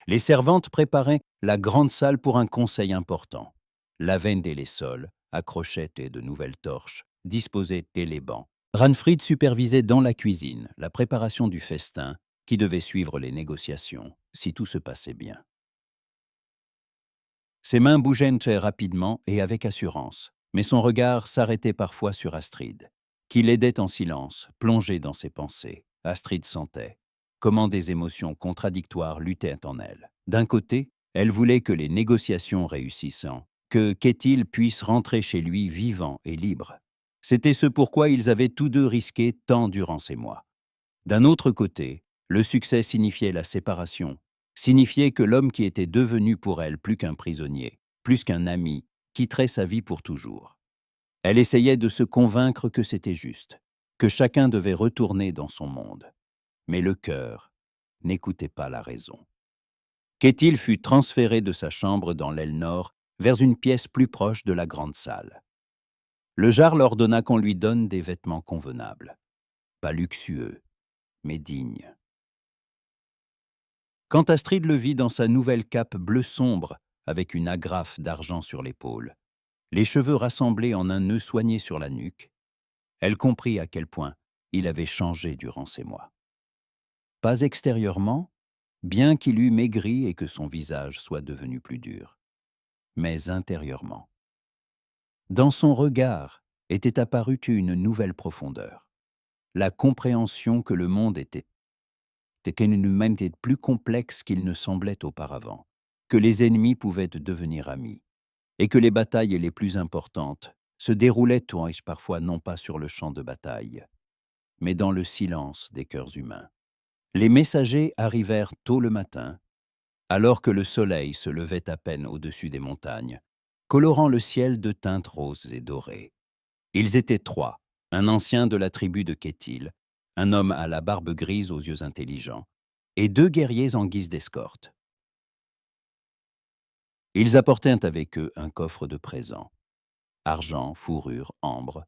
Les servantes préparaient la grande salle pour un conseil important. Lavendaient les sols, accrochaient de nouvelles torches, disposaient les bancs. Ranfrid supervisait dans la cuisine la préparation du festin qui devait suivre les négociations, si tout se passait bien. Ses mains bougeaient très rapidement et avec assurance, mais son regard s'arrêtait parfois sur Astrid, qui l'aidait en silence, plongée dans ses pensées. Astrid sentait comment des émotions contradictoires luttaient en elle. D'un côté, elle voulait que les négociations réussissent, que Kétil puisse rentrer chez lui vivant et libre. C'était ce pourquoi ils avaient tous deux risqué tant durant ces mois. D'un autre côté, le succès signifiait la séparation, signifiait que l'homme qui était devenu pour elle plus qu'un prisonnier, plus qu'un ami, quitterait sa vie pour toujours. Elle essayait de se convaincre que c'était juste, que chacun devait retourner dans son monde. Mais le cœur n'écoutait pas la raison. Kétil fut transféré de sa chambre dans l'aile nord vers une pièce plus proche de la grande salle. Le jarl ordonna qu'on lui donne des vêtements convenables, pas luxueux, mais dignes. Quand Astrid le vit dans sa nouvelle cape bleu sombre, avec une agrafe d'argent sur l'épaule, les cheveux rassemblés en un nœud soigné sur la nuque, elle comprit à quel point il avait changé durant ces mois. Pas extérieurement, bien qu'il eût maigri et que son visage soit devenu plus dur, mais intérieurement. Dans son regard était apparue une nouvelle profondeur, la compréhension que le monde était qu'une humanité plus complexe qu'il ne semblait auparavant, que les ennemis pouvaient devenir amis, et que les batailles les plus importantes se déroulaient parfois non pas sur le champ de bataille, mais dans le silence des cœurs humains. Les messagers arrivèrent tôt le matin, alors que le soleil se levait à peine au-dessus des montagnes, colorant le ciel de teintes roses et dorées. Ils étaient trois, un ancien de la tribu de Kétil, un homme à la barbe grise aux yeux intelligents, et deux guerriers en guise d'escorte. Ils apportaient avec eux un coffre de présents, argent, fourrure, ambre,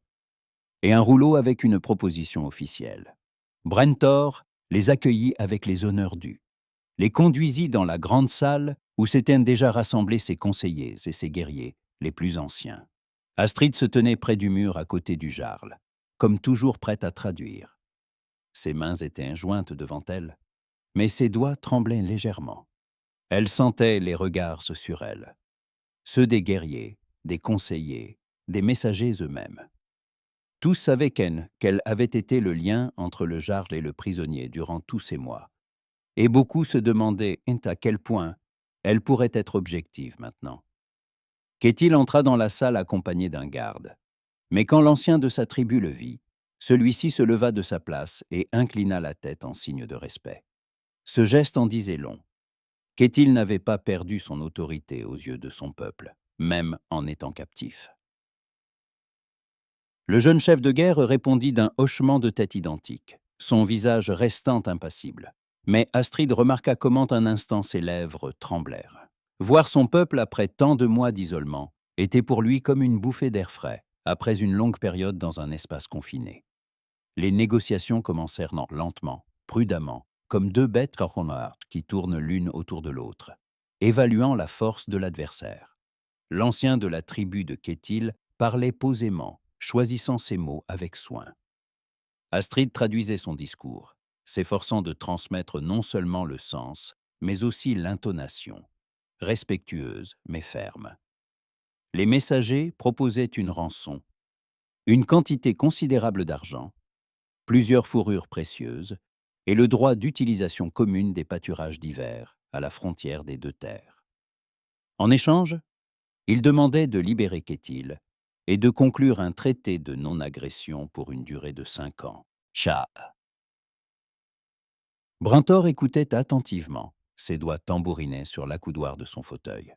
et un rouleau avec une proposition officielle. Brentor les accueillit avec les honneurs dus, les conduisit dans la grande salle où s'étaient déjà rassemblés ses conseillers et ses guerriers, les plus anciens. Astrid se tenait près du mur à côté du jarl, comme toujours prête à traduire. Ses mains étaient jointes devant elle, mais ses doigts tremblaient légèrement. Elle sentait les regards sur elle, ceux des guerriers, des conseillers, des messagers eux-mêmes. Tous savaient quel avait été le lien entre le jarl et le prisonnier durant tous ces mois, et beaucoup se demandaient à quel point elle pourrait être objective maintenant. Kétil entra dans la salle accompagné d'un garde, mais quand l'ancien de sa tribu le vit, celui-ci se leva de sa place et inclina la tête en signe de respect. Ce geste en disait long. Kétil n'avait pas perdu son autorité aux yeux de son peuple, même en étant captif. Le jeune chef de guerre répondit d'un hochement de tête identique, son visage restant impassible. Mais Astrid remarqua comment un instant ses lèvres tremblèrent. Voir son peuple après tant de mois d'isolement était pour lui comme une bouffée d'air frais, après une longue période dans un espace confiné. Les négociations commencèrent lentement, prudemment, comme deux bêtes cornelardes qui tournent l'une autour de l'autre, évaluant la force de l'adversaire. L'ancien de la tribu de Kétil parlait posément, choisissant ses mots avec soin. Astrid traduisait son discours, s'efforçant de transmettre non seulement le sens, mais aussi l'intonation, respectueuse mais ferme. Les messagers proposaient une rançon, une quantité considérable d'argent, plusieurs fourrures précieuses et le droit d'utilisation commune des pâturages d'hiver à la frontière des deux terres. En échange, ils demandaient de libérer Kétil et de conclure un traité de non-agression pour une durée de 5 ans. Tcha. Brintor écoutait attentivement, ses doigts tambourinaient sur l'accoudoir de son fauteuil.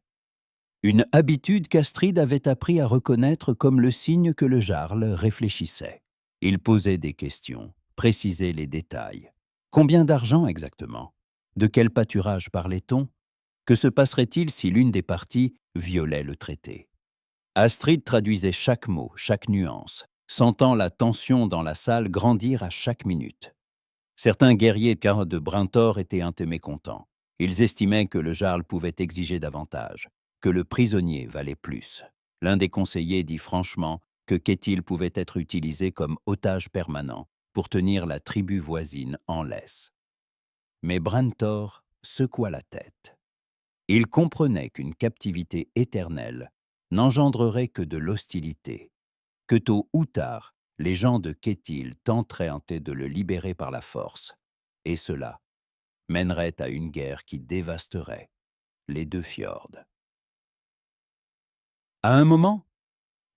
Une habitude qu'Astrid avait appris à reconnaître comme le signe que le jarl réfléchissait. Il posait des questions, précisait les détails. Combien d'argent exactement? De quel pâturage parlait-on? Que se passerait-il si l'une des parties violait le traité? Astrid traduisait chaque mot, chaque nuance, sentant la tension dans la salle grandir à chaque minute. Certains guerriers de Brintor étaient un peu mécontents. Ils estimaient que le jarl pouvait exiger davantage, que le prisonnier valait plus. L'un des conseillers dit franchement que Kétil pouvait être utilisé comme otage permanent pour tenir la tribu voisine en laisse. Mais Brintor secoua la tête. Il comprenait qu'une captivité éternelle n'engendrerait que de l'hostilité, que tôt ou tard, les gens de Kétil tenteraient de le libérer par la force, et cela mènerait à une guerre qui dévasterait les deux fjords. À un moment,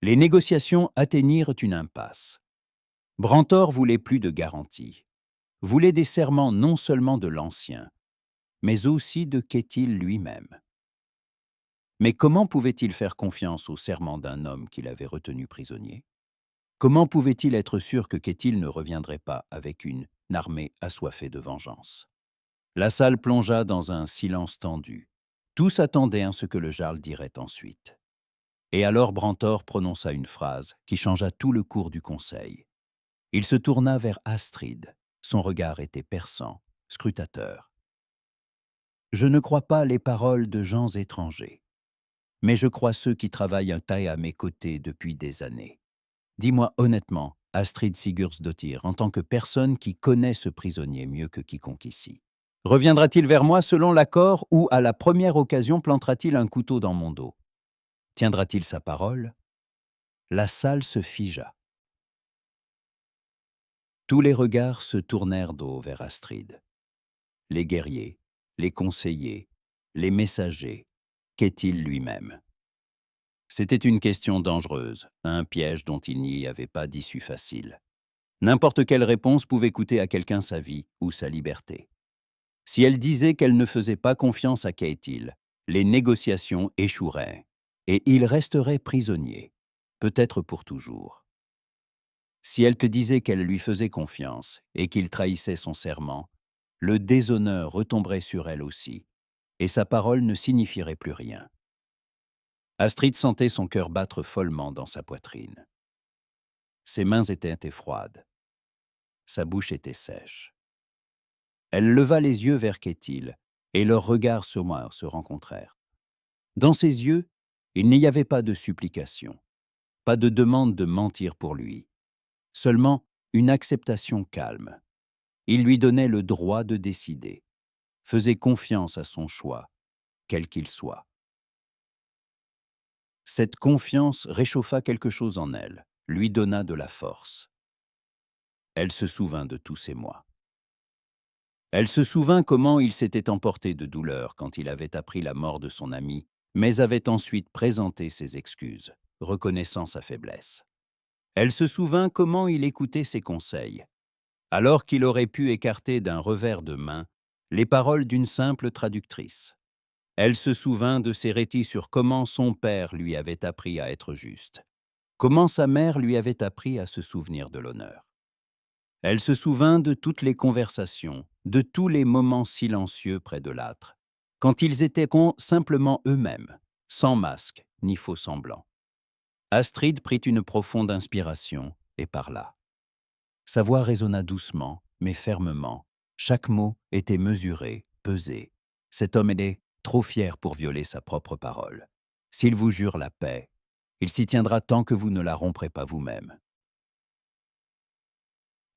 les négociations atteignirent une impasse. Brantor voulait plus de garanties, voulait des serments non seulement de l'Ancien, mais aussi de Kétil lui-même. Mais comment pouvait-il faire confiance au serment d'un homme qu'il avait retenu prisonnier? Comment pouvait-il être sûr que Kétil ne reviendrait pas avec une armée assoiffée de vengeance? La salle plongea dans un silence tendu. Tous attendaient à ce que le jarl dirait ensuite. Et alors Brantor prononça une phrase qui changea tout le cours du conseil. Il se tourna vers Astrid. Son regard était perçant, scrutateur. « Je ne crois pas les paroles de gens étrangers, mais je crois ceux qui travaillent un taille à mes côtés depuis des années. Dis-moi honnêtement, Astrid Sigurdsdottir, en tant que personne qui connaît ce prisonnier mieux que quiconque ici. Reviendra-t-il vers moi selon l'accord ou, à la première occasion, plantera-t-il un couteau dans mon dos? Tiendra-t-il sa parole? » La salle se figea. Tous les regards se tournèrent d'eau vers Astrid. Les guerriers, les conseillers, les messagers, Kétil lui-même. C'était une question dangereuse, un piège dont il n'y avait pas d'issue facile. N'importe quelle réponse pouvait coûter à quelqu'un sa vie ou sa liberté. Si elle disait qu'elle ne faisait pas confiance à Kétil, les négociations échoueraient, et il resterait prisonnier, peut-être pour toujours. Si elle te disait qu'elle lui faisait confiance et qu'il trahissait son serment, le déshonneur retomberait sur elle aussi, et sa parole ne signifierait plus rien. Astrid sentait son cœur battre follement dans sa poitrine. Ses mains étaient froides. Sa bouche était sèche. Elle leva les yeux vers Kétil, et leurs regards se rencontrèrent. Dans ses yeux, il n'y avait pas de supplication, pas de demande de mentir pour lui, seulement une acceptation calme. Il lui donnait le droit de décider, faisait confiance à son choix, quel qu'il soit. Cette confiance réchauffa quelque chose en elle, lui donna de la force. Elle se souvint de tous ces mois. Elle se souvint comment il s'était emporté de douleur quand il avait appris la mort de son ami, mais avait ensuite présenté ses excuses, reconnaissant sa faiblesse. Elle se souvint comment il écoutait ses conseils, alors qu'il aurait pu écarter d'un revers de main les paroles d'une simple traductrice. Elle se souvint de ses récits sur comment son père lui avait appris à être juste, comment sa mère lui avait appris à se souvenir de l'honneur. Elle se souvint de toutes les conversations, de tous les moments silencieux près de l'âtre, quand ils étaient simplement eux-mêmes, sans masque ni faux semblant. Astrid prit une profonde inspiration et parla. Sa voix résonna doucement, mais fermement. Chaque mot était mesuré, pesé. Cet homme était trop fier pour violer sa propre parole. S'il vous jure la paix, il s'y tiendra tant que vous ne la romprez pas vous-même.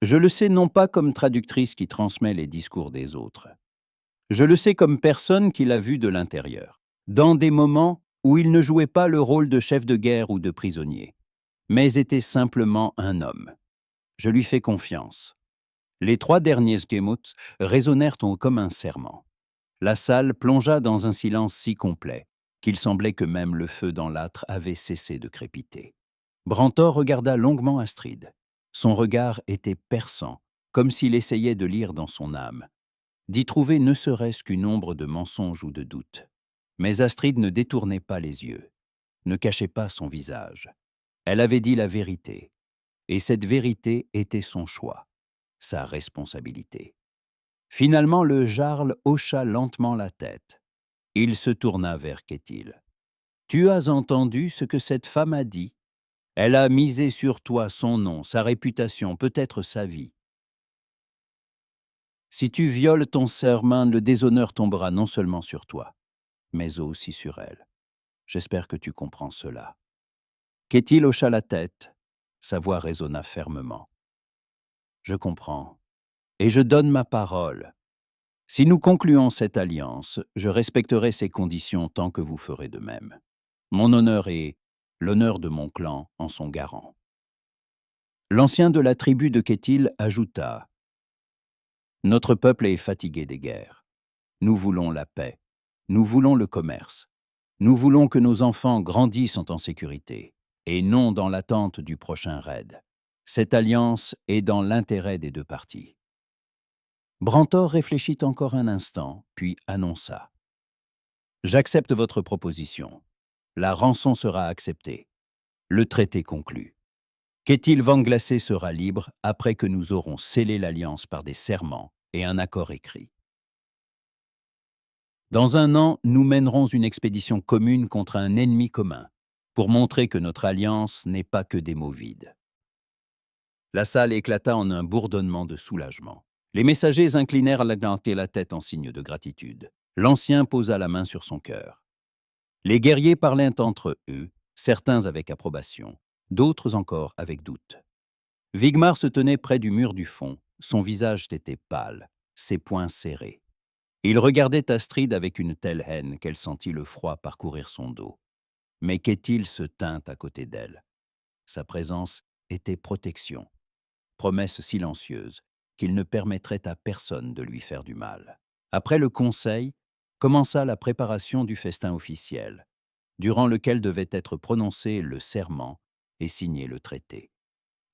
Je le sais non pas comme traductrice qui transmet les discours des autres. Je le sais comme personne qui l'a vu de l'intérieur, dans des moments où il ne jouait pas le rôle de chef de guerre ou de prisonnier, mais était simplement un homme. Je lui fais confiance. Les 3 derniers skemots résonnèrent comme un serment. La salle plongea dans un silence si complet qu'il semblait que même le feu dans l'âtre avait cessé de crépiter. Brantor regarda longuement Astrid. Son regard était perçant, comme s'il essayait de lire dans son âme, d'y trouver ne serait-ce qu'une ombre de mensonge ou de doute. Mais Astrid ne détournait pas les yeux, ne cachait pas son visage. Elle avait dit la vérité, et cette vérité était son choix, sa responsabilité. Finalement, le jarl hocha lentement la tête. Il se tourna vers Kétil. « Tu as entendu ce que cette femme a dit? Elle a misé sur toi son nom, sa réputation, peut-être sa vie. Si tu violes ton serment, le déshonneur tombera non seulement sur toi, mais aussi sur elle. J'espère que tu comprends cela. » Kétil hocha la tête. Sa voix résonna fermement. « Je comprends, et je donne ma parole. Si nous concluons cette alliance, je respecterai ses conditions tant que vous ferez de même. Mon honneur et l'honneur de mon clan en sont garants. » L'ancien de la tribu de Kétil ajouta « Notre peuple est fatigué des guerres. Nous voulons la paix. Nous voulons le commerce. Nous voulons que nos enfants grandissent en sécurité, et non dans l'attente du prochain raid. Cette alliance est dans l'intérêt des 2 parties. » Brantor réfléchit encore un instant, puis annonça « J'accepte votre proposition. La rançon sera acceptée. Le traité conclu. Kétil Vanglacé sera libre après que nous aurons scellé l'alliance par des serments et un accord écrit. Dans 1 an, nous mènerons une expédition commune contre un ennemi commun, pour montrer que notre alliance n'est pas que des mots vides. » La salle éclata en un bourdonnement de soulagement. Les messagers inclinèrent la tête en signe de gratitude. L'ancien posa la main sur son cœur. Les guerriers parlaient entre eux, certains avec approbation, d'autres encore avec doute. Vigmar se tenait près du mur du fond, son visage était pâle, ses poings serrés. Il regardait Astrid avec une telle haine qu'elle sentit le froid parcourir son dos. Mais Kétil se tint à côté d'elle. Sa présence était protection, promesse silencieuse qu'il ne permettrait à personne de lui faire du mal. Après le conseil, commença la préparation du festin officiel, durant lequel devait être prononcé le serment et signé le traité.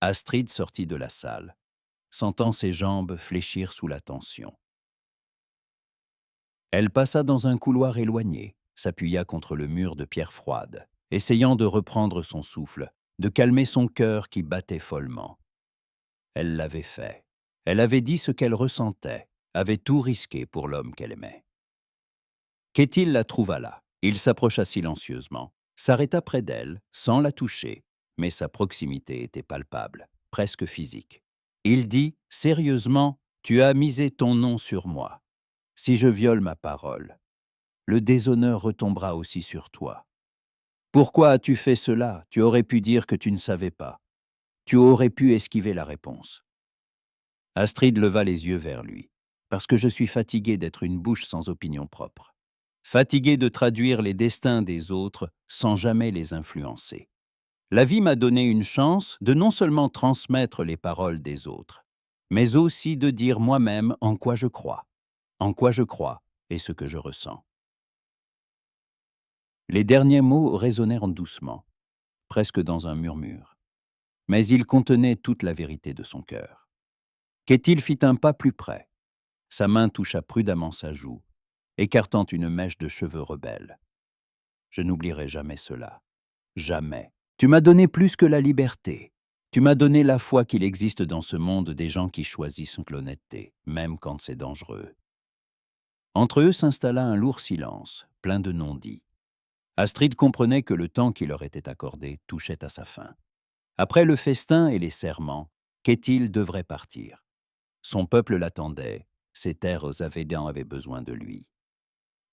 Astrid sortit de la salle, sentant ses jambes fléchir sous la tension. Elle passa dans un couloir éloigné, s'appuya contre le mur de pierre froide, essayant de reprendre son souffle, de calmer son cœur qui battait follement. Elle l'avait fait. Elle avait dit ce qu'elle ressentait, avait tout risqué pour l'homme qu'elle aimait. Kétil la trouva là. Il s'approcha silencieusement, s'arrêta près d'elle, sans la toucher, mais sa proximité était palpable, presque physique. Il dit, sérieusement, « Tu as misé ton nom sur moi. Si je viole ma parole, le déshonneur retombera aussi sur toi. Pourquoi as-tu fait cela? Tu aurais pu dire que tu ne savais pas. Tu aurais pu esquiver la réponse. » Astrid leva les yeux vers lui, parce que je suis fatigué d'être une bouche sans opinion propre. Fatigué de traduire les destins des autres sans jamais les influencer. La vie m'a donné une chance de non seulement transmettre les paroles des autres, mais aussi de dire moi-même en quoi je crois et ce que je ressens. Les derniers mots résonnèrent doucement, presque dans un murmure, mais ils contenaient toute la vérité de son cœur. Kétil fit un pas plus près. Sa main toucha prudemment sa joue, écartant une mèche de cheveux rebelles. Je n'oublierai jamais cela. Jamais. Tu m'as donné plus que la liberté. Tu m'as donné la foi qu'il existe dans ce monde des gens qui choisissent l'honnêteté, même quand c'est dangereux. Entre eux s'installa un lourd silence, plein de non-dits. Astrid comprenait que le temps qui leur était accordé touchait à sa fin. Après le festin et les serments, Kétil devrait partir. Son peuple l'attendait, ses terres avaient besoin de lui.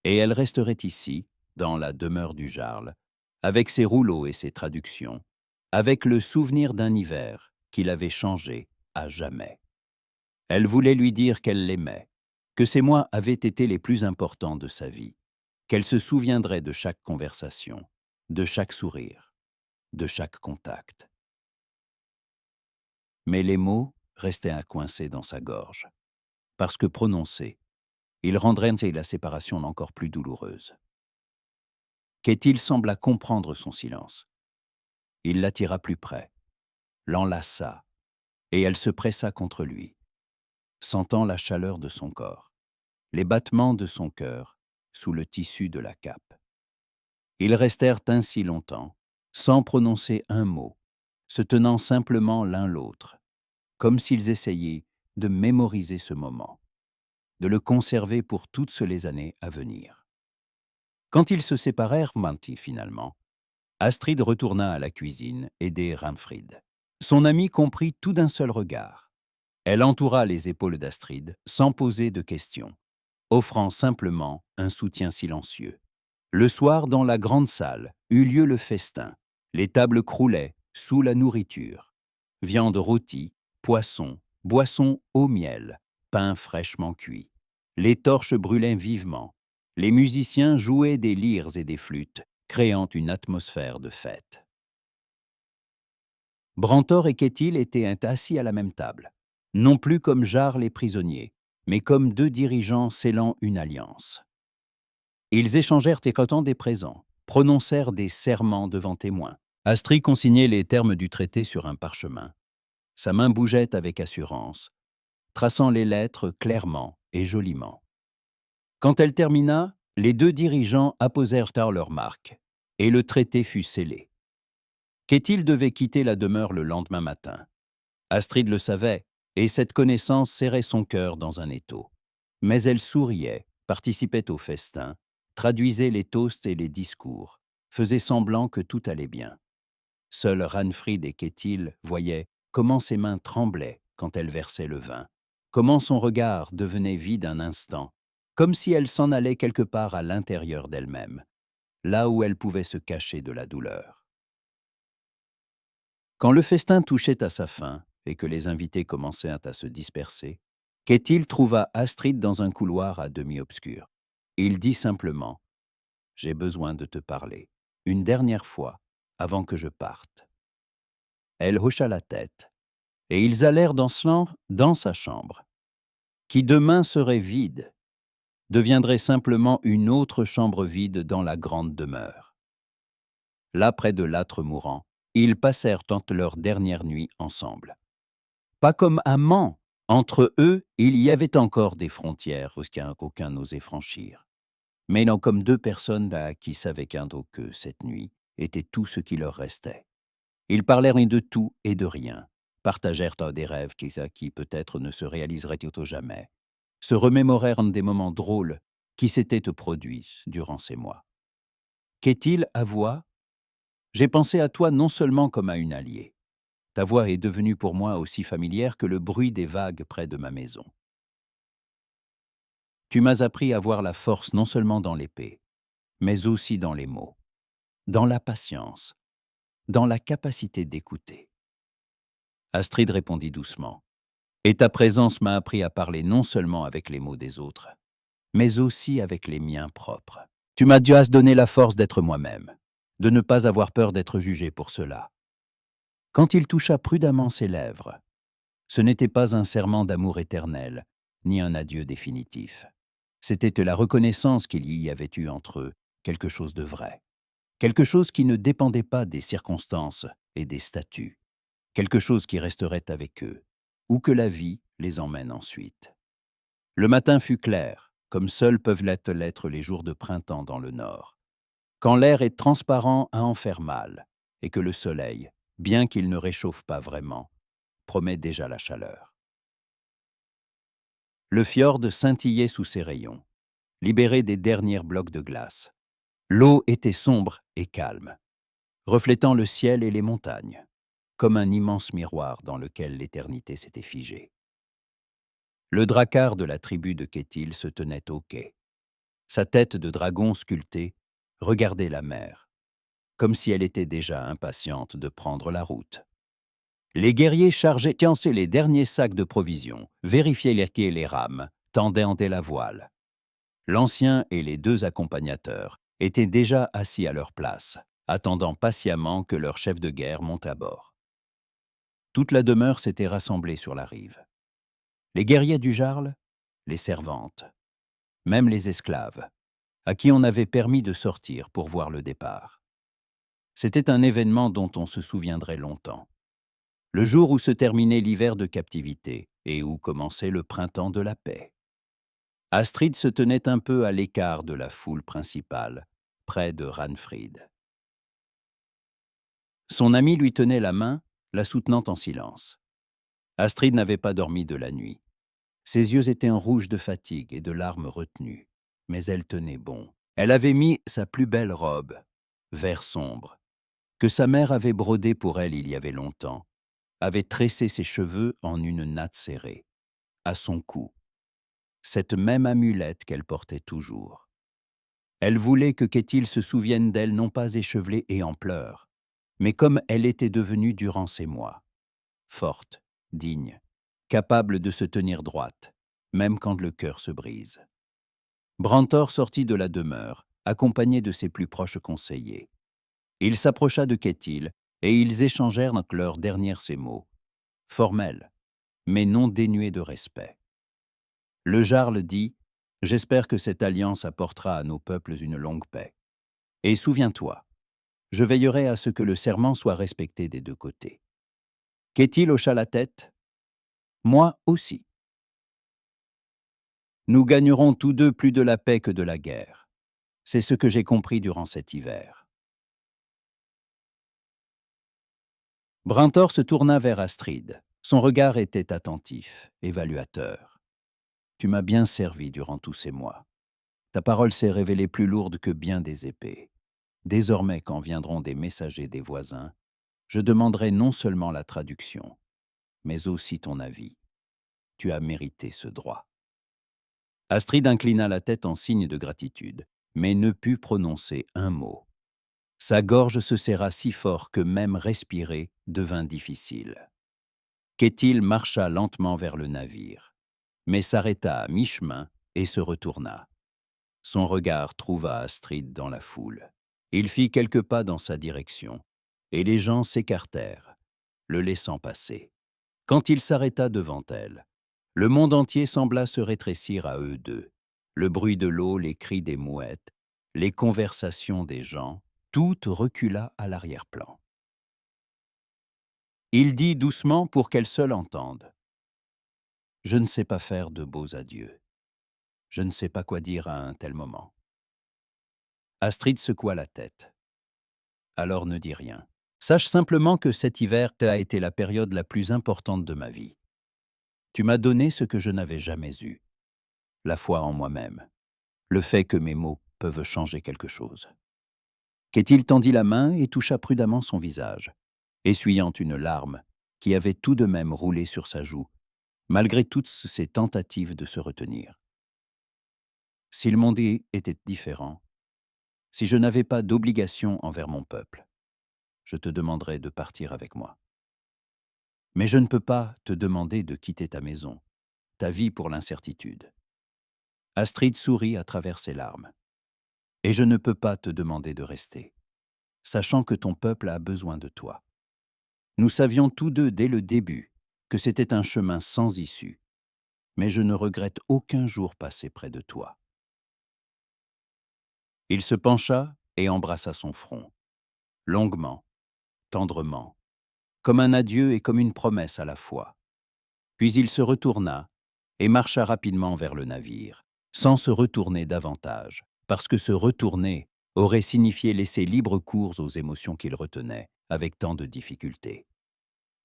Et elle resterait ici, dans la demeure du Jarl, avec ses rouleaux et ses traductions, avec le souvenir d'un hiver qu'il avait changé à jamais. Elle voulait lui dire qu'elle l'aimait, que ces mois avaient été les plus importants de sa vie, qu'elle se souviendrait de chaque conversation, de chaque sourire, de chaque contact. Mais les mots restaient coincés dans sa gorge, parce que prononcés, ils rendraient la séparation encore plus douloureuse. Kétil sembla comprendre son silence. Il l'attira plus près, l'enlaça, et elle se pressa contre lui, sentant la chaleur de son corps, les battements de son cœur sous le tissu de la cape. Ils restèrent ainsi longtemps, sans prononcer un mot, se tenant simplement l'un l'autre, comme s'ils essayaient de mémoriser ce moment, de le conserver pour toutes les années à venir. Quand ils se séparèrent, finalement, Astrid retourna à la cuisine aider Ragnfrid. Son amie comprit tout d'un seul regard. Elle entoura les épaules d'Astrid sans poser de questions, offrant simplement un soutien silencieux. Le soir, dans la grande salle, eut lieu le festin. Les tables croulaient sous la nourriture. Viande rôtie, poisson, boisson au miel, pain fraîchement cuit. Les torches brûlaient vivement. Les musiciens jouaient des lyres et des flûtes, créant une atmosphère de fête. Brantor et Kétil étaient assis à la même table, non plus comme Jarl et prisonniers, mais comme deux dirigeants scellant une alliance. Ils échangèrent écoutant des présents, prononcèrent des serments devant témoins. Astrid consignait les termes du traité sur un parchemin. Sa main bougeait avec assurance, traçant les lettres clairement et joliment. Quand elle termina, les deux dirigeants apposèrent leur marque, et le traité fut scellé. Kétil devait quitter la demeure le lendemain matin. Astrid le savait, et cette connaissance serrait son cœur dans un étau. Mais elle souriait, participait au festin, traduisait les toasts et les discours, faisait semblant que tout allait bien. Seuls Ragnfrid et Kétil voyaient comment ses mains tremblaient quand elle versait le vin, comment son regard devenait vide un instant, comme si elle s'en allait quelque part à l'intérieur d'elle-même, là où elle pouvait se cacher de la douleur. Quand le festin touchait à sa fin et que les invités commençaient à se disperser, Kétil trouva Astrid dans un couloir à demi obscur. Il dit simplement « J'ai besoin de te parler, une dernière fois, avant que je parte. » Elle hocha la tête, et ils allèrent dans sa chambre, qui demain serait vide, deviendrait simplement une autre chambre vide dans la grande demeure. Là, près de l'âtre mourant, ils passèrent toute leur dernière nuit ensemble. Pas comme amants. Entre eux, il y avait encore des frontières qu'aucun n'osait franchir. Mais non comme deux personnes là qui savaient que cette nuit était tout ce qui leur restait. Ils parlèrent de tout et de rien, partagèrent des rêves qui peut-être ne se réaliseraient jamais, se remémorèrent des moments drôles qui s'étaient produits durant ces mois. Kétil avoua « J'ai pensé à toi non seulement comme à une alliée. Ta voix est devenue pour moi aussi familière que le bruit des vagues près de ma maison. Tu m'as appris à voir la force non seulement dans l'épée, mais aussi dans les mots, dans la patience, dans la capacité d'écouter. » Astrid répondit doucement. « Et ta présence m'a appris à parler non seulement avec les mots des autres, mais aussi avec les miens propres. Tu m'as dû donner la force d'être moi-même, de ne pas avoir peur d'être jugé pour cela. » Quand il toucha prudemment ses lèvres, ce n'était pas un serment d'amour éternel, ni un adieu définitif. C'était la reconnaissance qu'il y avait eu entre eux, quelque chose de vrai. Quelque chose qui ne dépendait pas des circonstances et des statuts. Quelque chose qui resterait avec eux, ou que la vie les emmène ensuite. Le matin fut clair, comme seuls peuvent l'être les jours de printemps dans le nord. Quand l'air est transparent à en faire mal, et que le soleil, bien qu'il ne réchauffe pas vraiment, promet déjà la chaleur. Le fjord scintillait sous ses rayons, libéré des derniers blocs de glace. L'eau était sombre et calme, reflétant le ciel et les montagnes. comme un immense miroir dans lequel l'éternité s'était figée. Le drakkar de la tribu de Kétil se tenait au quai. Sa tête de dragon sculptée regardait la mer, comme si elle était déjà impatiente de prendre la route. Les guerriers chargeaient les derniers sacs de provisions, vérifiaient les quais et les rames, tendaient la voile. L'ancien et les 2 accompagnateurs étaient déjà assis à leur place, attendant patiemment que leur chef de guerre monte à bord. Toute la demeure s'était rassemblée sur la rive. Les guerriers du Jarl, les servantes, même les esclaves, à qui on avait permis de sortir pour voir le départ. C'était un événement dont on se souviendrait longtemps. Le jour où se terminait l'hiver de captivité et où commençait le printemps de la paix. Astrid se tenait un peu à l'écart de la foule principale, près de Ranfrid. Son ami lui tenait la main, la soutenant en silence. Astrid n'avait pas dormi de la nuit. Ses yeux étaient en rouge de fatigue et de larmes retenues, mais elle tenait bon. Elle avait mis sa plus belle robe, vert sombre, que sa mère avait brodée pour elle il y avait longtemps, avait tressé ses cheveux en une natte serrée, à son cou, cette même amulette qu'elle portait toujours. Elle voulait que Kétil se souvienne d'elle non pas échevelée et en pleurs, mais comme elle était devenue durant ces mois, forte, digne, capable de se tenir droite, même quand le cœur se brise. Brantor sortit de la demeure, accompagné de ses plus proches conseillers. Il s'approcha de Kétil, et ils échangèrent leurs derniers ces mots, formels, mais non dénués de respect. Le Jarl dit « J'espère que cette alliance apportera à nos peuples une longue paix. Et souviens-toi, je veillerai à ce que le serment soit respecté des 2 côtés. » Kétil hocha la tête. « Moi aussi. Nous gagnerons tous 2 plus de la paix que de la guerre. C'est ce que j'ai compris durant cet hiver. » Brantor se tourna vers Astrid. Son regard était attentif, évaluateur. « Tu m'as bien servi durant tous ces mois. Ta parole s'est révélée plus lourde que bien des épées. Désormais, quand viendront des messagers des voisins, je demanderai non seulement la traduction, mais aussi ton avis. Tu as mérité ce droit. » Astrid inclina la tête en signe de gratitude, mais ne put prononcer un mot. Sa gorge se serra si fort que même respirer devint difficile. Kétil marcha lentement vers le navire, mais s'arrêta à mi-chemin et se retourna. Son regard trouva Astrid dans la foule. Il fit quelques pas dans sa direction, et les gens s'écartèrent, le laissant passer. Quand il s'arrêta devant elle, le monde entier sembla se rétrécir à eux 2. Le bruit de l'eau, les cris des mouettes, les conversations des gens, tout recula à l'arrière-plan. Il dit doucement pour qu'elle seule entende. « Je ne sais pas faire de beaux adieux. Je ne sais pas quoi dire à un tel moment. » Astrid secoua la tête. « Alors ne dis rien. Sache simplement que cet hiver a été la période la plus importante de ma vie. Tu m'as donné ce que je n'avais jamais eu, la foi en moi-même, le fait que mes mots peuvent changer quelque chose. » Kétil tendit la main et toucha prudemment son visage, essuyant une larme qui avait tout de même roulé sur sa joue, malgré toutes ses tentatives de se retenir. « Si le monde était différent, si je n'avais pas d'obligation envers mon peuple, je te demanderais de partir avec moi. Mais je ne peux pas te demander de quitter ta maison, ta vie pour l'incertitude. » Astrid sourit à travers ses larmes. « Et je ne peux pas te demander de rester, sachant que ton peuple a besoin de toi. Nous savions tous 2 dès le début que c'était un chemin sans issue, mais je ne regrette aucun jour passé près de toi. » Il se pencha et embrassa son front, longuement, tendrement, comme un adieu et comme une promesse à la fois. Puis il se retourna et marcha rapidement vers le navire, sans se retourner davantage, parce que se retourner aurait signifié laisser libre cours aux émotions qu'il retenait avec tant de difficulté.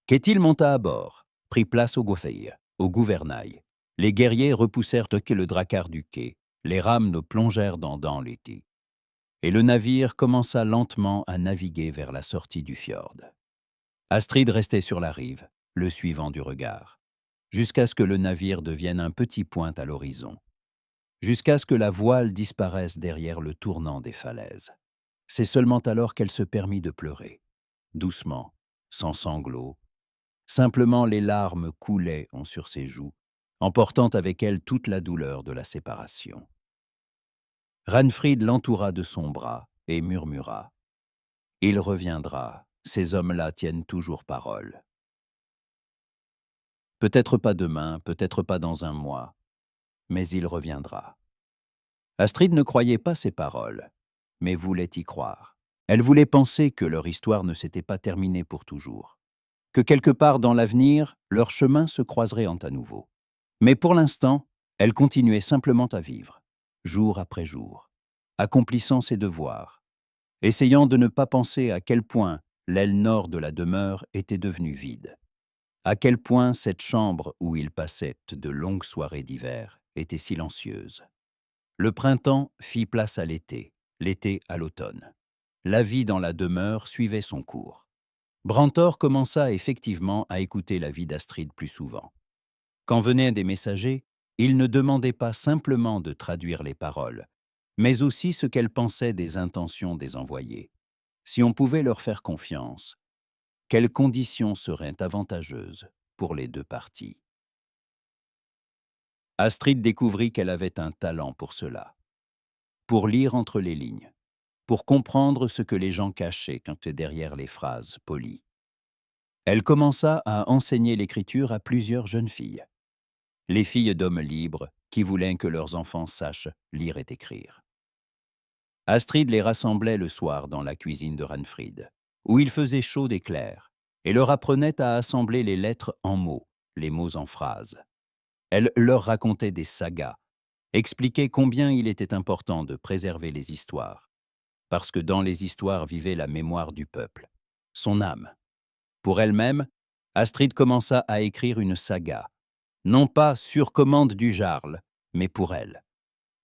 Kétil monta à bord, prit place au Gothaïr, au gouvernail. Les guerriers repoussèrent le drakkar du quai, les rames le plongèrent dans l'étang, et le navire commença lentement à naviguer vers la sortie du fjord. Astrid restait sur la rive, le suivant du regard, jusqu'à ce que le navire devienne un petit point à l'horizon, jusqu'à ce que la voile disparaisse derrière le tournant des falaises. C'est seulement alors qu'elle se permit de pleurer, doucement, sans sanglots. Simplement les larmes coulaient sur ses joues, emportant avec elles toute la douleur de la séparation. Ranfrid l'entoura de son bras et murmura : « Il reviendra, ces hommes-là tiennent toujours parole. Peut-être pas demain, peut-être pas dans un mois, mais il reviendra. » Astrid ne croyait pas ces paroles, mais voulait y croire. Elle voulait penser que leur histoire ne s'était pas terminée pour toujours, que quelque part dans l'avenir, leurs chemins se croiseraient à nouveau. Mais pour l'instant, elle continuait simplement à vivre, jour après jour, accomplissant ses devoirs, essayant de ne pas penser à quel point l'aile nord de la demeure était devenue vide, à quel point cette chambre où ils passaient de longues soirées d'hiver était silencieuse. Le printemps fit place à l'été, l'été à l'automne. La vie dans la demeure suivait son cours. Brantor commença effectivement à écouter la vie d'Astrid plus souvent. Quand venaient des messagers, il ne demandait pas simplement de traduire les paroles, mais aussi ce qu'elle pensait des intentions des envoyés. Si on pouvait leur faire confiance, quelles conditions seraient avantageuses pour les deux parties? Astrid découvrit qu'elle avait un talent pour cela, pour lire entre les lignes, pour comprendre ce que les gens cachaient quand derrière les phrases polies. Elle commença à enseigner l'écriture à plusieurs jeunes filles, les filles d'hommes libres qui voulaient que leurs enfants sachent lire et écrire. Astrid les rassemblait le soir dans la cuisine de Ranfrid, où il faisait chaud et clair, et leur apprenait à assembler les lettres en mots, les mots en phrases. Elle leur racontait des sagas, expliquait combien il était important de préserver les histoires, parce que dans les histoires vivait la mémoire du peuple, son âme. Pour elle-même, Astrid commença à écrire une saga, non pas sur commande du jarl, mais pour elle.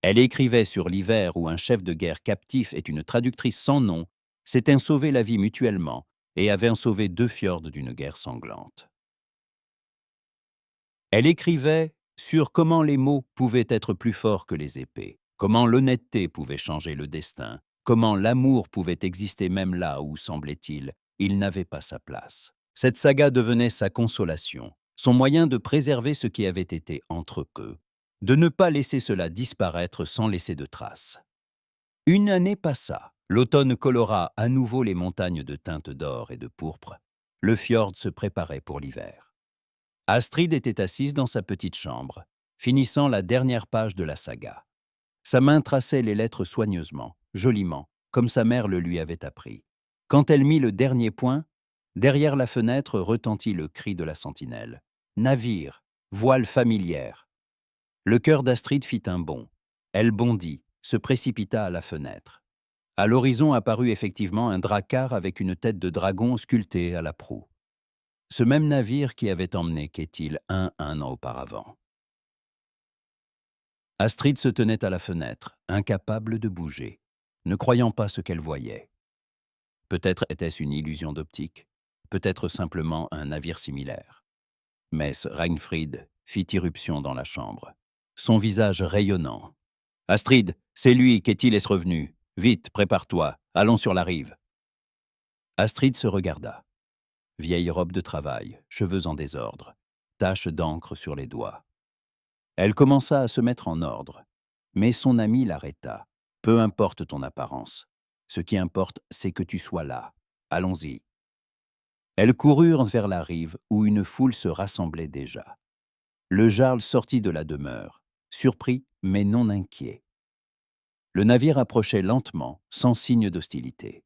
Elle écrivait sur l'hiver où un chef de guerre captif et une traductrice sans nom s'étaient sauvé la vie mutuellement et avaient sauvé 2 fjords d'une guerre sanglante. Elle écrivait sur comment les mots pouvaient être plus forts que les épées, comment l'honnêteté pouvait changer le destin, comment l'amour pouvait exister même là où, semblait-il, il n'avait pas sa place. Cette saga devenait sa consolation, son moyen de préserver ce qui avait été entre eux, de ne pas laisser cela disparaître sans laisser de traces. Une année passa, l'automne colora à nouveau les montagnes de teintes d'or et de pourpre. Le fjord se préparait pour l'hiver. Astrid était assise dans sa petite chambre, finissant la dernière page de la saga. Sa main traçait les lettres soigneusement, joliment, comme sa mère le lui avait appris. Quand elle mit le dernier point, derrière la fenêtre retentit le cri de la sentinelle. « Navire, voile familière !» Le cœur d'Astrid fit un bond. Elle bondit, se précipita à la fenêtre. À l'horizon apparut effectivement un drakkar avec une tête de dragon sculptée à la proue. Ce même navire qui avait emmené Ketil un an auparavant. Astrid se tenait à la fenêtre, incapable de bouger, ne croyant pas ce qu'elle voyait. Peut-être était-ce une illusion d'optique, peut-être simplement un navire similaire. Mess Reinfried fit irruption dans la chambre, son visage rayonnant. « Astrid, c'est lui, Ketil est revenu. Vite, prépare-toi, allons sur la rive. » Astrid se regarda. Vieille robe de travail, cheveux en désordre, taches d'encre sur les doigts. Elle commença à se mettre en ordre, mais son ami l'arrêta. « Peu importe ton apparence. Ce qui importe, c'est que tu sois là. Allons-y. » Elles coururent vers la rive où une foule se rassemblait déjà. Le jarl sortit de la demeure, surpris mais non inquiet. Le navire approchait lentement, sans signe d'hostilité.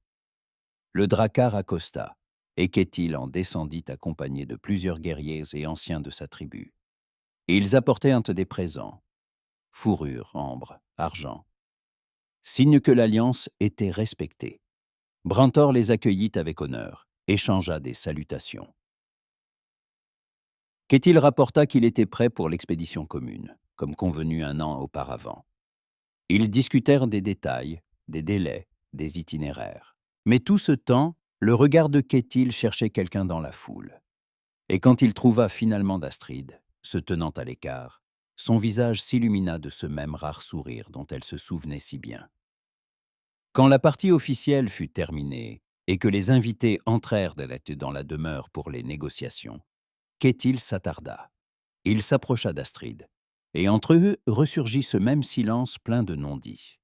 Le drakkar accosta, et Ketil en descendit accompagné de plusieurs guerriers et anciens de sa tribu. Et ils apportaient des présents, fourrure, ambre, argent. Signe que l'alliance était respectée. Brantor les accueillit avec honneur, échangea des salutations. Ketil rapporta qu'il était prêt pour l'expédition commune, comme convenu un an auparavant. Ils discutèrent des détails, des délais, des itinéraires. Mais tout ce temps, Le regard de Ketil cherchait quelqu'un dans la foule. Et quand il trouva finalement d'Astrid, se tenant à l'écart, son visage s'illumina de ce même rare sourire dont elle se souvenait si bien. Quand la partie officielle fut terminée et que les invités entrèrent dans la demeure pour les négociations, Ketil s'attarda. Il s'approcha d'Astrid, et entre eux ressurgit ce même silence plein de non-dits.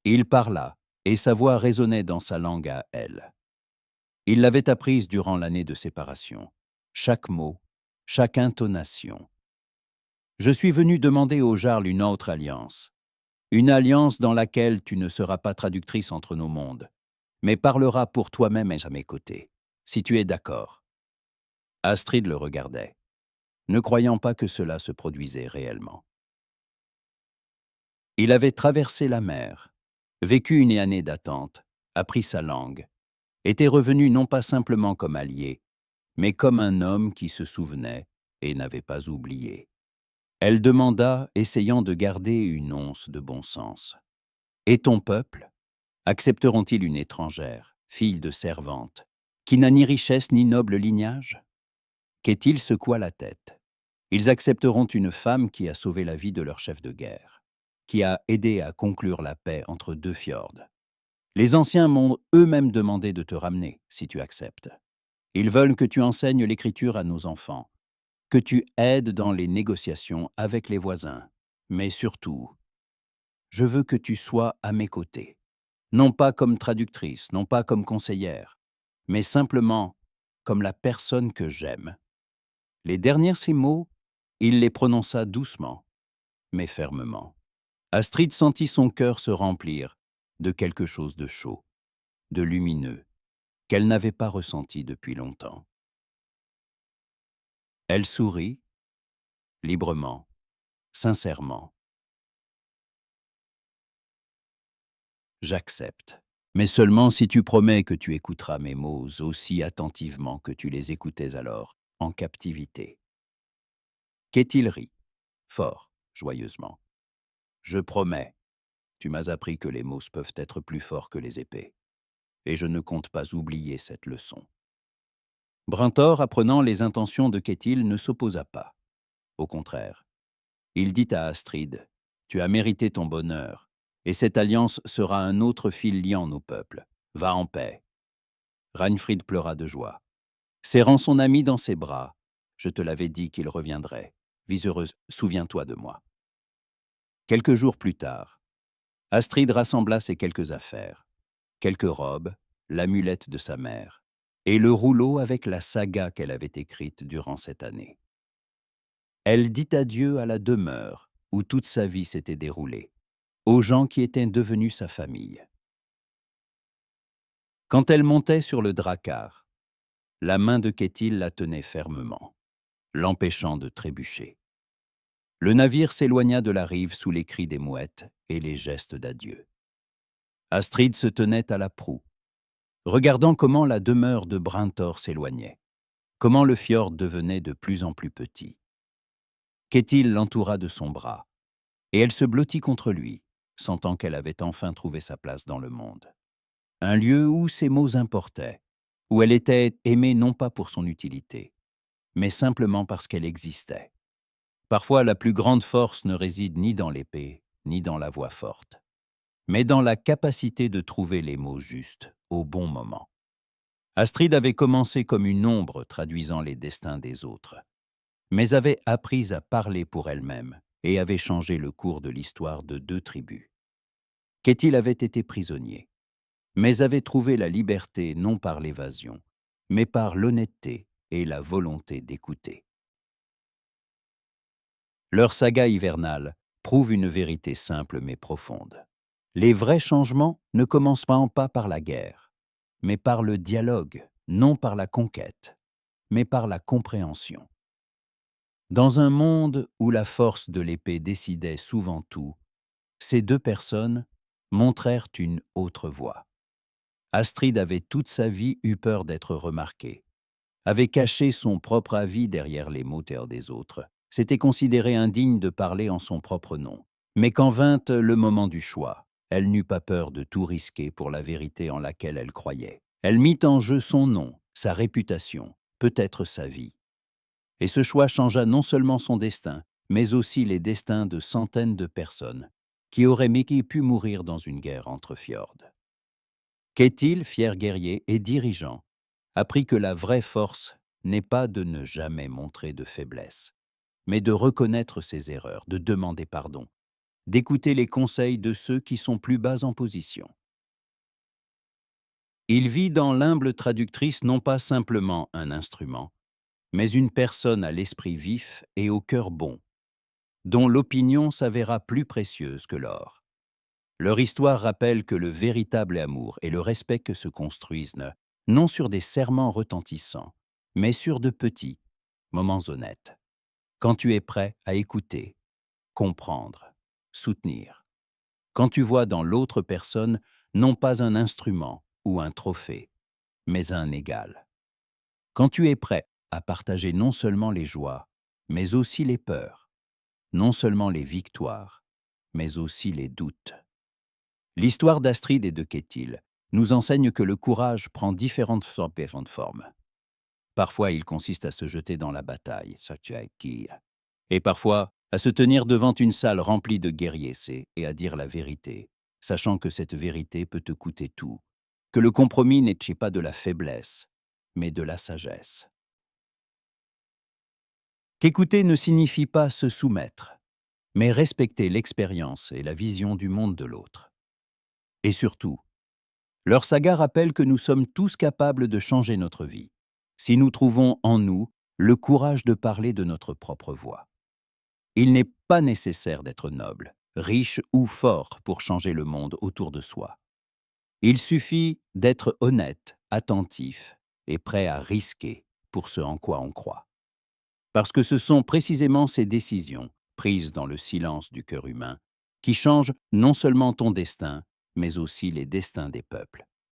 Il parla, et sa voix résonnait dans sa langue à elle. Il l'avait apprise durant l'année de séparation. Chaque mot, chaque intonation. Je suis venu demander au Jarl une autre alliance. Une alliance dans laquelle tu ne seras pas traductrice entre nos mondes, mais parleras pour toi-même et à mes côtés, si tu es d'accord. Astrid le regardait, ne croyant pas que cela se produisait réellement. Il avait traversé la mer, vécu une année d'attente, appris sa langue, était revenu non pas simplement comme allié, mais comme un homme qui se souvenait et n'avait pas oublié. Elle demanda, essayant de garder une once de bon sens. « Et ton peuple? Accepteront-ils une étrangère, fille de servante, qui n'a ni richesse ni noble lignage ?» Ketil secoua la tête. Ils accepteront une femme qui a sauvé la vie de leur chef de guerre, qui a aidé à conclure la paix entre deux fjords. Les anciens m'ont eux-mêmes demandé de te ramener, si tu acceptes. Ils veulent que tu enseignes l'écriture à nos enfants, que tu aides dans les négociations avec les voisins. Mais surtout, je veux que tu sois à mes côtés. Non pas comme traductrice, non pas comme conseillère, mais simplement comme la personne que j'aime. Les ces mots, il les prononça doucement, mais fermement. Astrid sentit son cœur se remplir de quelque chose de chaud, de lumineux, qu'elle n'avait pas ressenti depuis longtemps. Elle sourit, librement, sincèrement. J'accepte, mais seulement si tu promets que tu écouteras mes mots aussi attentivement que tu les écoutais alors, en captivité. Ketil rit, fort, joyeusement. Je promets. Tu m'as appris que les mots peuvent être plus forts que les épées, et je ne compte pas oublier cette leçon. Brintor, apprenant les intentions de Ketil, ne s'opposa pas. Au contraire, il dit à Astrid, « Tu as mérité ton bonheur, et cette alliance sera un autre fil liant nos peuples. Va en paix. » Reinfrid pleura de joie. Serrant son ami dans ses bras, « Je te l'avais dit qu'il reviendrait. Visereuse, souviens-toi de moi. » Quelques jours plus tard, Astrid rassembla ses quelques affaires, quelques robes, l'amulette de sa mère, et le rouleau avec la saga qu'elle avait écrite durant cette année. Elle dit adieu à la demeure où toute sa vie s'était déroulée, aux gens qui étaient devenus sa famille. Quand elle montait sur le drakkar, la main de Ketil la tenait fermement, l'empêchant de trébucher. Le navire s'éloigna de la rive sous les cris des mouettes et les gestes d'adieu. Astrid se tenait à la proue, regardant comment la demeure de Brintor s'éloignait, comment le fjord devenait de plus en plus petit. Ketil l'entoura de son bras, et elle se blottit contre lui, sentant qu'elle avait enfin trouvé sa place dans le monde. Un lieu où ses mots importaient, où elle était aimée non pas pour son utilité, mais simplement parce qu'elle existait. Parfois, la plus grande force ne réside ni dans l'épée, ni dans la voix forte, mais dans la capacité de trouver les mots justes au bon moment. Astrid avait commencé comme une ombre traduisant les destins des autres, mais avait appris à parler pour elle-même et avait changé le cours de l'histoire de deux tribus. Ketil avait été prisonnier, mais avait trouvé la liberté non par l'évasion, mais par l'honnêteté et la volonté d'écouter. Leur saga hivernale prouve une vérité simple mais profonde. Les vrais changements ne commencent pas par la guerre, mais par le dialogue, non par la conquête, mais par la compréhension. Dans un monde où la force de l'épée décidait souvent tout, ces deux personnes montrèrent une autre voie. Astrid avait toute sa vie eu peur d'être remarquée, avait caché son propre avis derrière les mots des autres, s'était considérée indigne de parler en son propre nom. Mais quand vint le moment du choix, elle n'eut pas peur de tout risquer pour la vérité en laquelle elle croyait. Elle mit en jeu son nom, sa réputation, peut-être sa vie. Et ce choix changea non seulement son destin, mais aussi les destins de centaines de personnes qui auraient pu mourir dans une guerre entre fjords. Ketil, fier guerrier et dirigeant, apprit que la vraie force n'est pas de ne jamais montrer de faiblesse, mais de reconnaître ses erreurs, de demander pardon, d'écouter les conseils de ceux qui sont plus bas en position. Il vit dans l'humble traductrice non pas simplement un instrument, mais une personne à l'esprit vif et au cœur bon, dont l'opinion s'avéra plus précieuse que l'or. Leur histoire rappelle que le véritable amour et le respect que se construisent non sur des serments retentissants, mais sur de petits moments honnêtes. Quand tu es prêt à écouter, comprendre, soutenir. Quand tu vois dans l'autre personne non pas un instrument ou un trophée, mais un égal. Quand tu es prêt à partager non seulement les joies, mais aussi les peurs, non seulement les victoires, mais aussi les doutes. L'histoire d'Astrid et de Ketil nous enseigne que le courage prend différentes formes. Parfois, il consiste à se jeter dans la bataille, et parfois à se tenir devant une salle remplie de guerriers et à dire la vérité, sachant que cette vérité peut te coûter tout, que le compromis n'est pas de la faiblesse, mais de la sagesse. Qu'écouter ne signifie pas se soumettre, mais respecter l'expérience et la vision du monde de l'autre. Et surtout, leur saga rappelle que nous sommes tous capables de changer notre vie, si nous trouvons en nous le courage de parler de notre propre voix. Il n'est pas nécessaire d'être noble, riche ou fort pour changer le monde autour de soi. Il suffit d'être honnête, attentif et prêt à risquer pour ce en quoi on croit. Parce que ce sont précisément ces décisions, prises dans le silence du cœur humain, qui changent non seulement ton destin, mais aussi les destins des peuples.